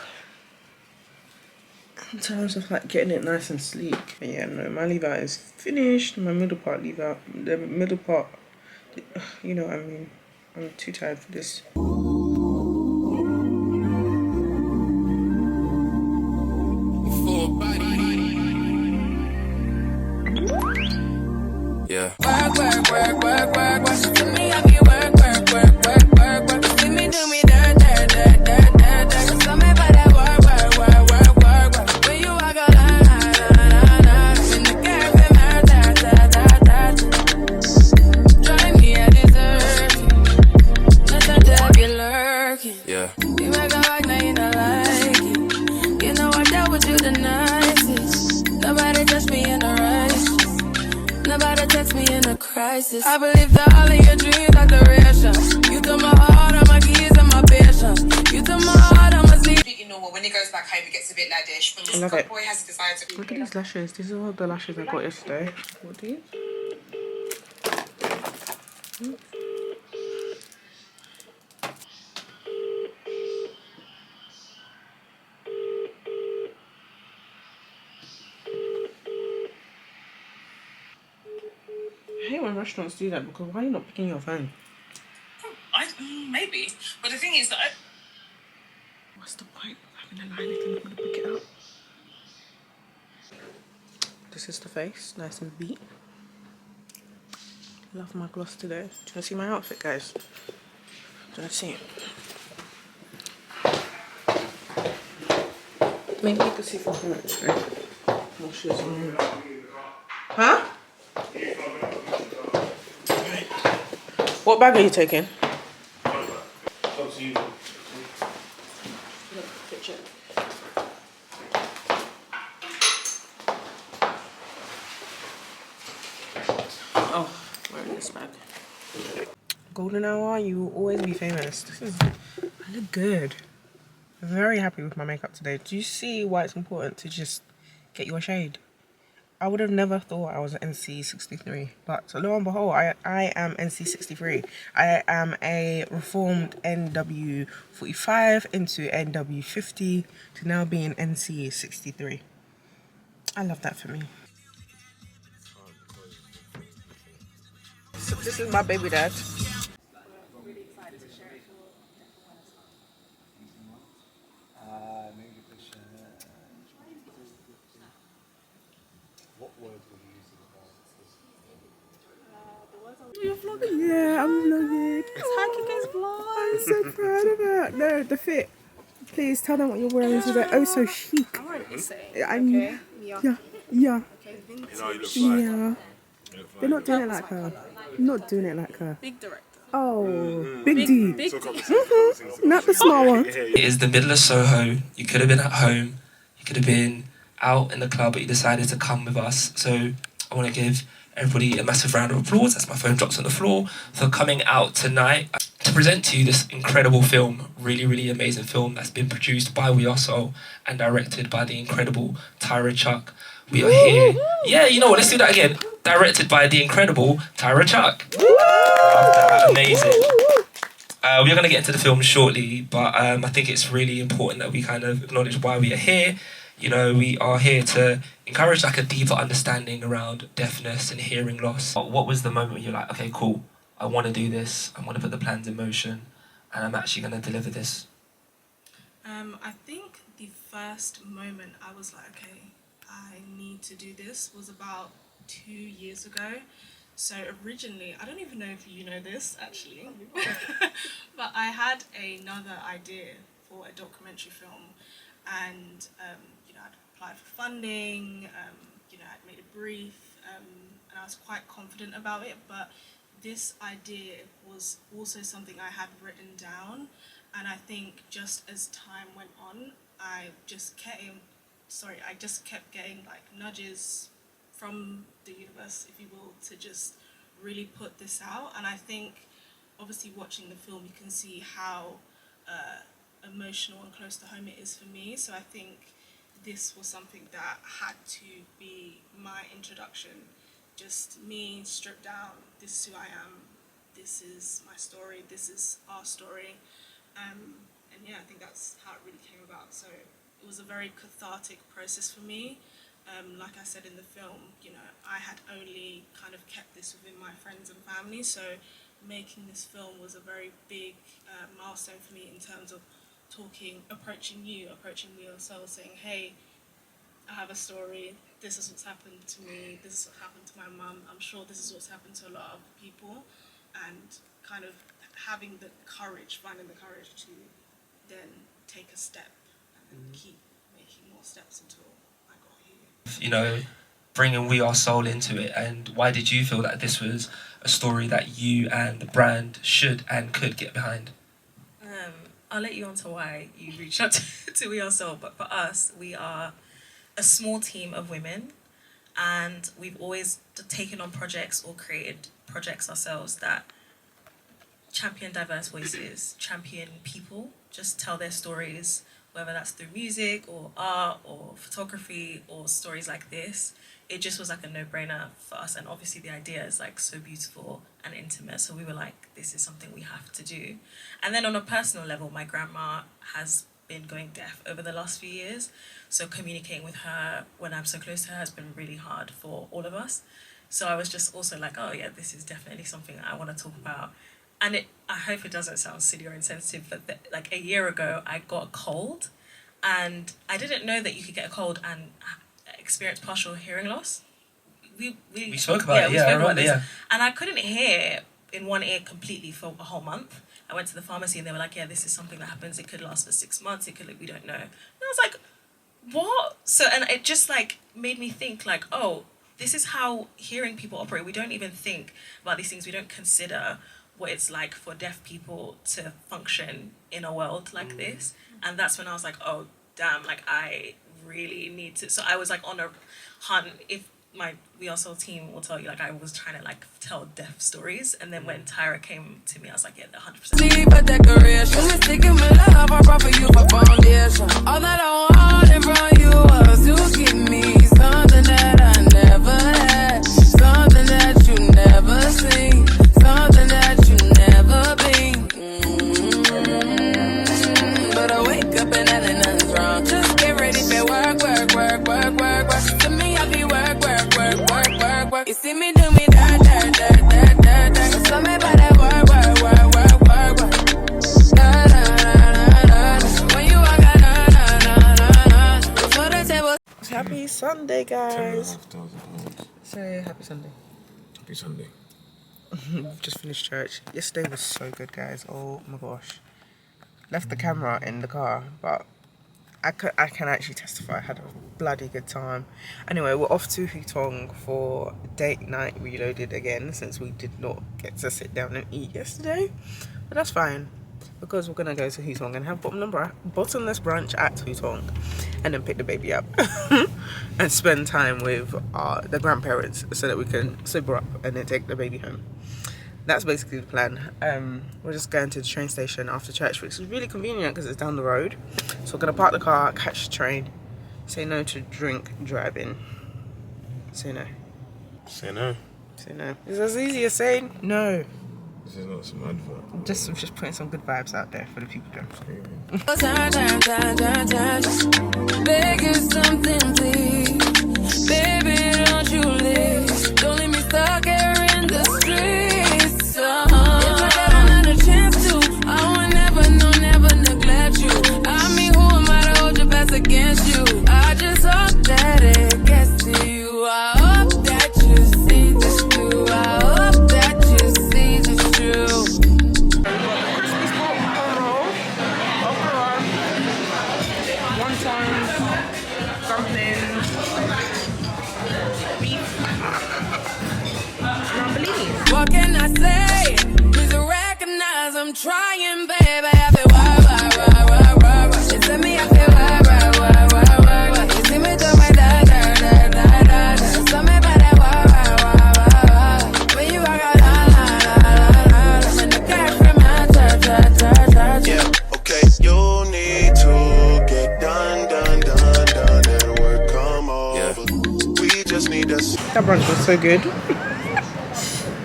in terms of like getting it nice and sleek. But yeah, no, my leave out is finished. My middle part leave out, the middle part, you know what I mean. I'm too tired for this. Yeah. Work. For me, I can work. See me do me dirt. So me for that work. When you walk a line. In the cafe, drive me a dessert. Listen to have you lurking. Yeah. You make a like, now you don't like it. You know I dealt with you the nicest. Nobody touched me in the right. Nobody text me in a crisis. I believe that all of your dreams are duration. You took my heart, I'ma keep when he goes back home, he gets a bit laddish. But I love this it. boy has decided to. Look at these lashes. These are the lashes I got yesterday. What these? I hate when restaurants do that because why are you not picking your phone? Maybe, but the thing is that. What's the point of having a line if you're not going to pick it up? This is the face, nice and beat. Love my gloss today. Do you want to see my outfit, guys? Do you want to see it? Maybe you can see from here actually. More shoes on here. Huh? Right. What bag are you taking? Up to you. Oh, wearing this bag. Golden hour, you will always be famous. I look good. Very happy with my makeup today. Do you see why it's important to just get your shade? I would have never thought I was an NC63, but lo and behold, I am NC63. I am a reformed NW45 into NW50 to now being NC63. I love that for me. So this is my baby dad. You're vlogging? Yeah, I'm vlogging. It's vlog. I'm so proud of her. No, the fit. Please tell them what you're wearing. This is like, oh, so chic. I won't say. I'm, Okay. yeah. Okay, vintage. Yeah. They're not doing it like her. Not doing it like her. Big director. Oh, big D. Big Not the small one. It is the middle of Soho. You could have been at home. You could have been out in the club, but you decided to come with us. So I want to give everybody a massive round of applause as my phone drops on the floor for coming out tonight to present to you this incredible film, really amazing film that's been produced by We Are Soul and directed by the incredible Tyra Chuck. We are here. Yeah, you know what? Let's do that again. Directed by the incredible Tyra Chuck. Love that. Amazing. We're going to get into the film shortly, but I think it's really important that we kind of acknowledge why we are here. You know, we are here to encourage like a deeper understanding around deafness and hearing loss. What was the moment where you're like, okay, cool, I want to do this, I want to put the plans in motion, and I'm actually going to deliver this? I think the first moment I was like, okay, I need to do this was about 2 years ago. So originally, I don't even know if you know this actually, but I had another idea for a documentary film, and you know, I'd applied for funding, you know, I'd made a brief, and I was quite confident about it, but this idea was also something I had written down, and I think just as time went on, I just kept getting like nudges from the universe, if you will, to just really put this out. And I think obviously watching the film you can see how emotional and close to home it is for me, so I think this was something that had to be my introduction, just me stripped down. This is who I am, this is my story, this is our story, and yeah, I think that's how it really came about. So it was a very cathartic process for me. Like I said in the film, you know, I had only kind of kept this within my friends and family, so making this film was a very big milestone for me in terms of approaching Me Or Soul, saying, hey, I have a story, this is what's happened to me, this is what happened to my mum, I'm sure this is what's happened to a lot of people, and kind of finding the courage to then take a step and then keep making more steps until I got here. You know, bringing We Are Soul into it, and why did you feel that this was a story that you and the brand should and could get behind? I'll let you on to why you reached out to We Are Soul, but for us, we are a small team of women, and we've always taken on projects or created projects ourselves that champion diverse voices, champion people, just tell their stories whether that's through music or art or photography or stories like this. It just was like a no-brainer for us, and obviously the idea is like so beautiful and intimate, so we were like, this is something we have to do. And then on a personal level, my grandma has been going deaf over the last few years, so communicating with her when I'm so close to her has been really hard for all of us. So I was just also like, oh yeah, this is definitely something I want to talk about. And I hope it doesn't sound silly or insensitive, but like a year ago I got a cold, and I didn't know that you could get a cold and experience partial hearing loss. We spoke about it, I remember, yeah. And I couldn't hear in one ear completely for a whole month. I went to the pharmacy and they were like, yeah, this is something that happens. It could last for 6 months. It could, we don't know. And I was like, what? So, and it just like made me think like, oh, this is how hearing people operate. We don't even think about these things. We don't consider what it's like for deaf people to function in a world like this. And that's when I was like, oh, damn, like I really need to. So I was like on a hunt. If my We Are Soul team will tell you, like I was trying to like tell deaf stories, and then when Tyra came to me, I was like, yeah, 100%. Sleep a decoration. We're sticking with love. I brought for you for foundation. All that I wanted from you was to give me something that I never had, something that you never seen, something that you never been. But I wake up and nothing's wrong. Just get ready for work, work, work, work, work, work. To me, I be work, work, work, work, work, work. You see me do me da da da da da da. So me by that work, work, work, work, work, work. Da da da da da. When you walk out, da da da da da. Before the table. Happy Sunday, guys. Say happy Sunday. Happy Sunday. We've just finished church. Yesterday was so good, guys. Oh my gosh. Left the camera in the car, but I can actually testify I had a bloody good time. Anyway, we're off to Hutong for date night reloaded again, since we did not get to sit down and eat yesterday. But that's fine, because we're gonna go to Hutong and have bottomless brunch at Hutong, and then pick the baby up and spend time with the grandparents so that we can sober up and then take the baby home. That's basically the plan. We're just going to the train station after church, which is really convenient because it's down the road. So we're going to park the car, catch the train, say no to drink driving. Say no. Say no. Say no. It's as easy as saying no. This is not some advert. I'm just putting some good vibes out there for the people going screaming. Beg you something, please. Baby, don't you leave. Don't leave me stuck here in the streets. If I get another chance to, I will never, no, never neglect you. I mean, who am I to hold your best against you? I just hope that it gets to you. I hope that you see this through. I hope that you see this through. What can I say? Please recognize I'm trying, baby. I feel why. You send me, I feel why. You see me do my da da da da da. So me by that why. When you walk out, la. When the cash from my touch. Yeah, okay. You need to get done. And work come over. We just need us. That brunch was so good.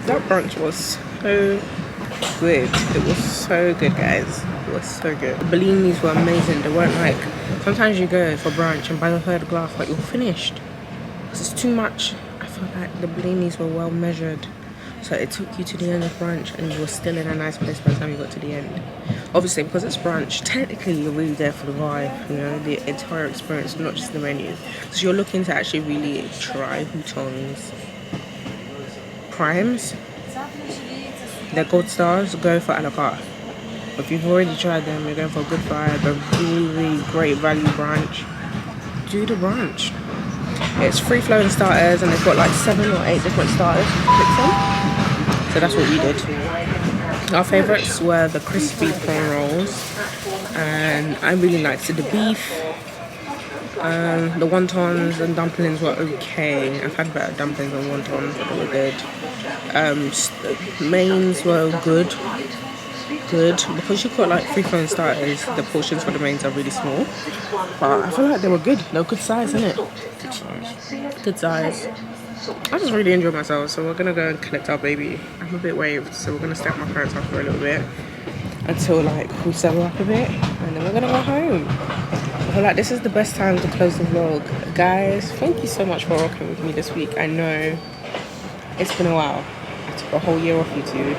That brunch was so good. It was so good, guys. It was so good. The bellinis were amazing. They weren't like, sometimes you go for brunch and by the third glass, like, you're finished. Because it's too much. I felt like the bellinis were well measured. So it took you to the end of brunch and you were still in a nice place by the time you got to the end. Obviously, because it's brunch, technically you're really there for the vibe, you know, the entire experience, not just the menu. So you're looking to actually really try Hutong's primes. They're gold stars. Go for a la carte. If you've already tried them, you're going for a good vibe, a really great value brunch, do the brunch. It's free flowing starters and they've got like 7 or 8 different starters to pick from. So that's what we did. Our favourites were the crispy prawn rolls, and I really liked the beef. The wontons and dumplings were okay. I've had better dumplings than wontons, but they were good. Mains were good. good. Because you've got like 3 phone starters, the portions for the mains are really small. But I feel like they were good. They were good size, isn't it? Good size. Good size. I just really enjoyed myself, so we're gonna go and collect our baby. I'm a bit waved, so we're gonna stay at my parents' house for a little bit until like we settle up a bit, and then we're gonna go home. I feel like this is the best time to close the vlog. Guys, thank you so much for rocking with me this week. I know it's been a while. I took a whole year off YouTube,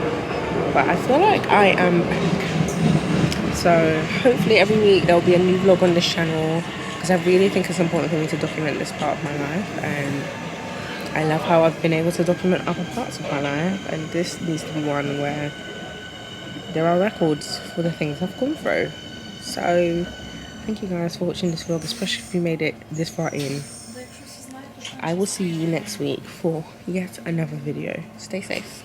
but I feel like I am back. So hopefully every week there'll be a new vlog on this channel, because I really think it's important for me to document this part of my life, and I love how I've been able to document other parts of my life, and this needs to be one where there are records for the things I've gone through. So thank you guys for watching this vlog, especially if you made it this far in. I will see you next week for yet another video. Stay safe.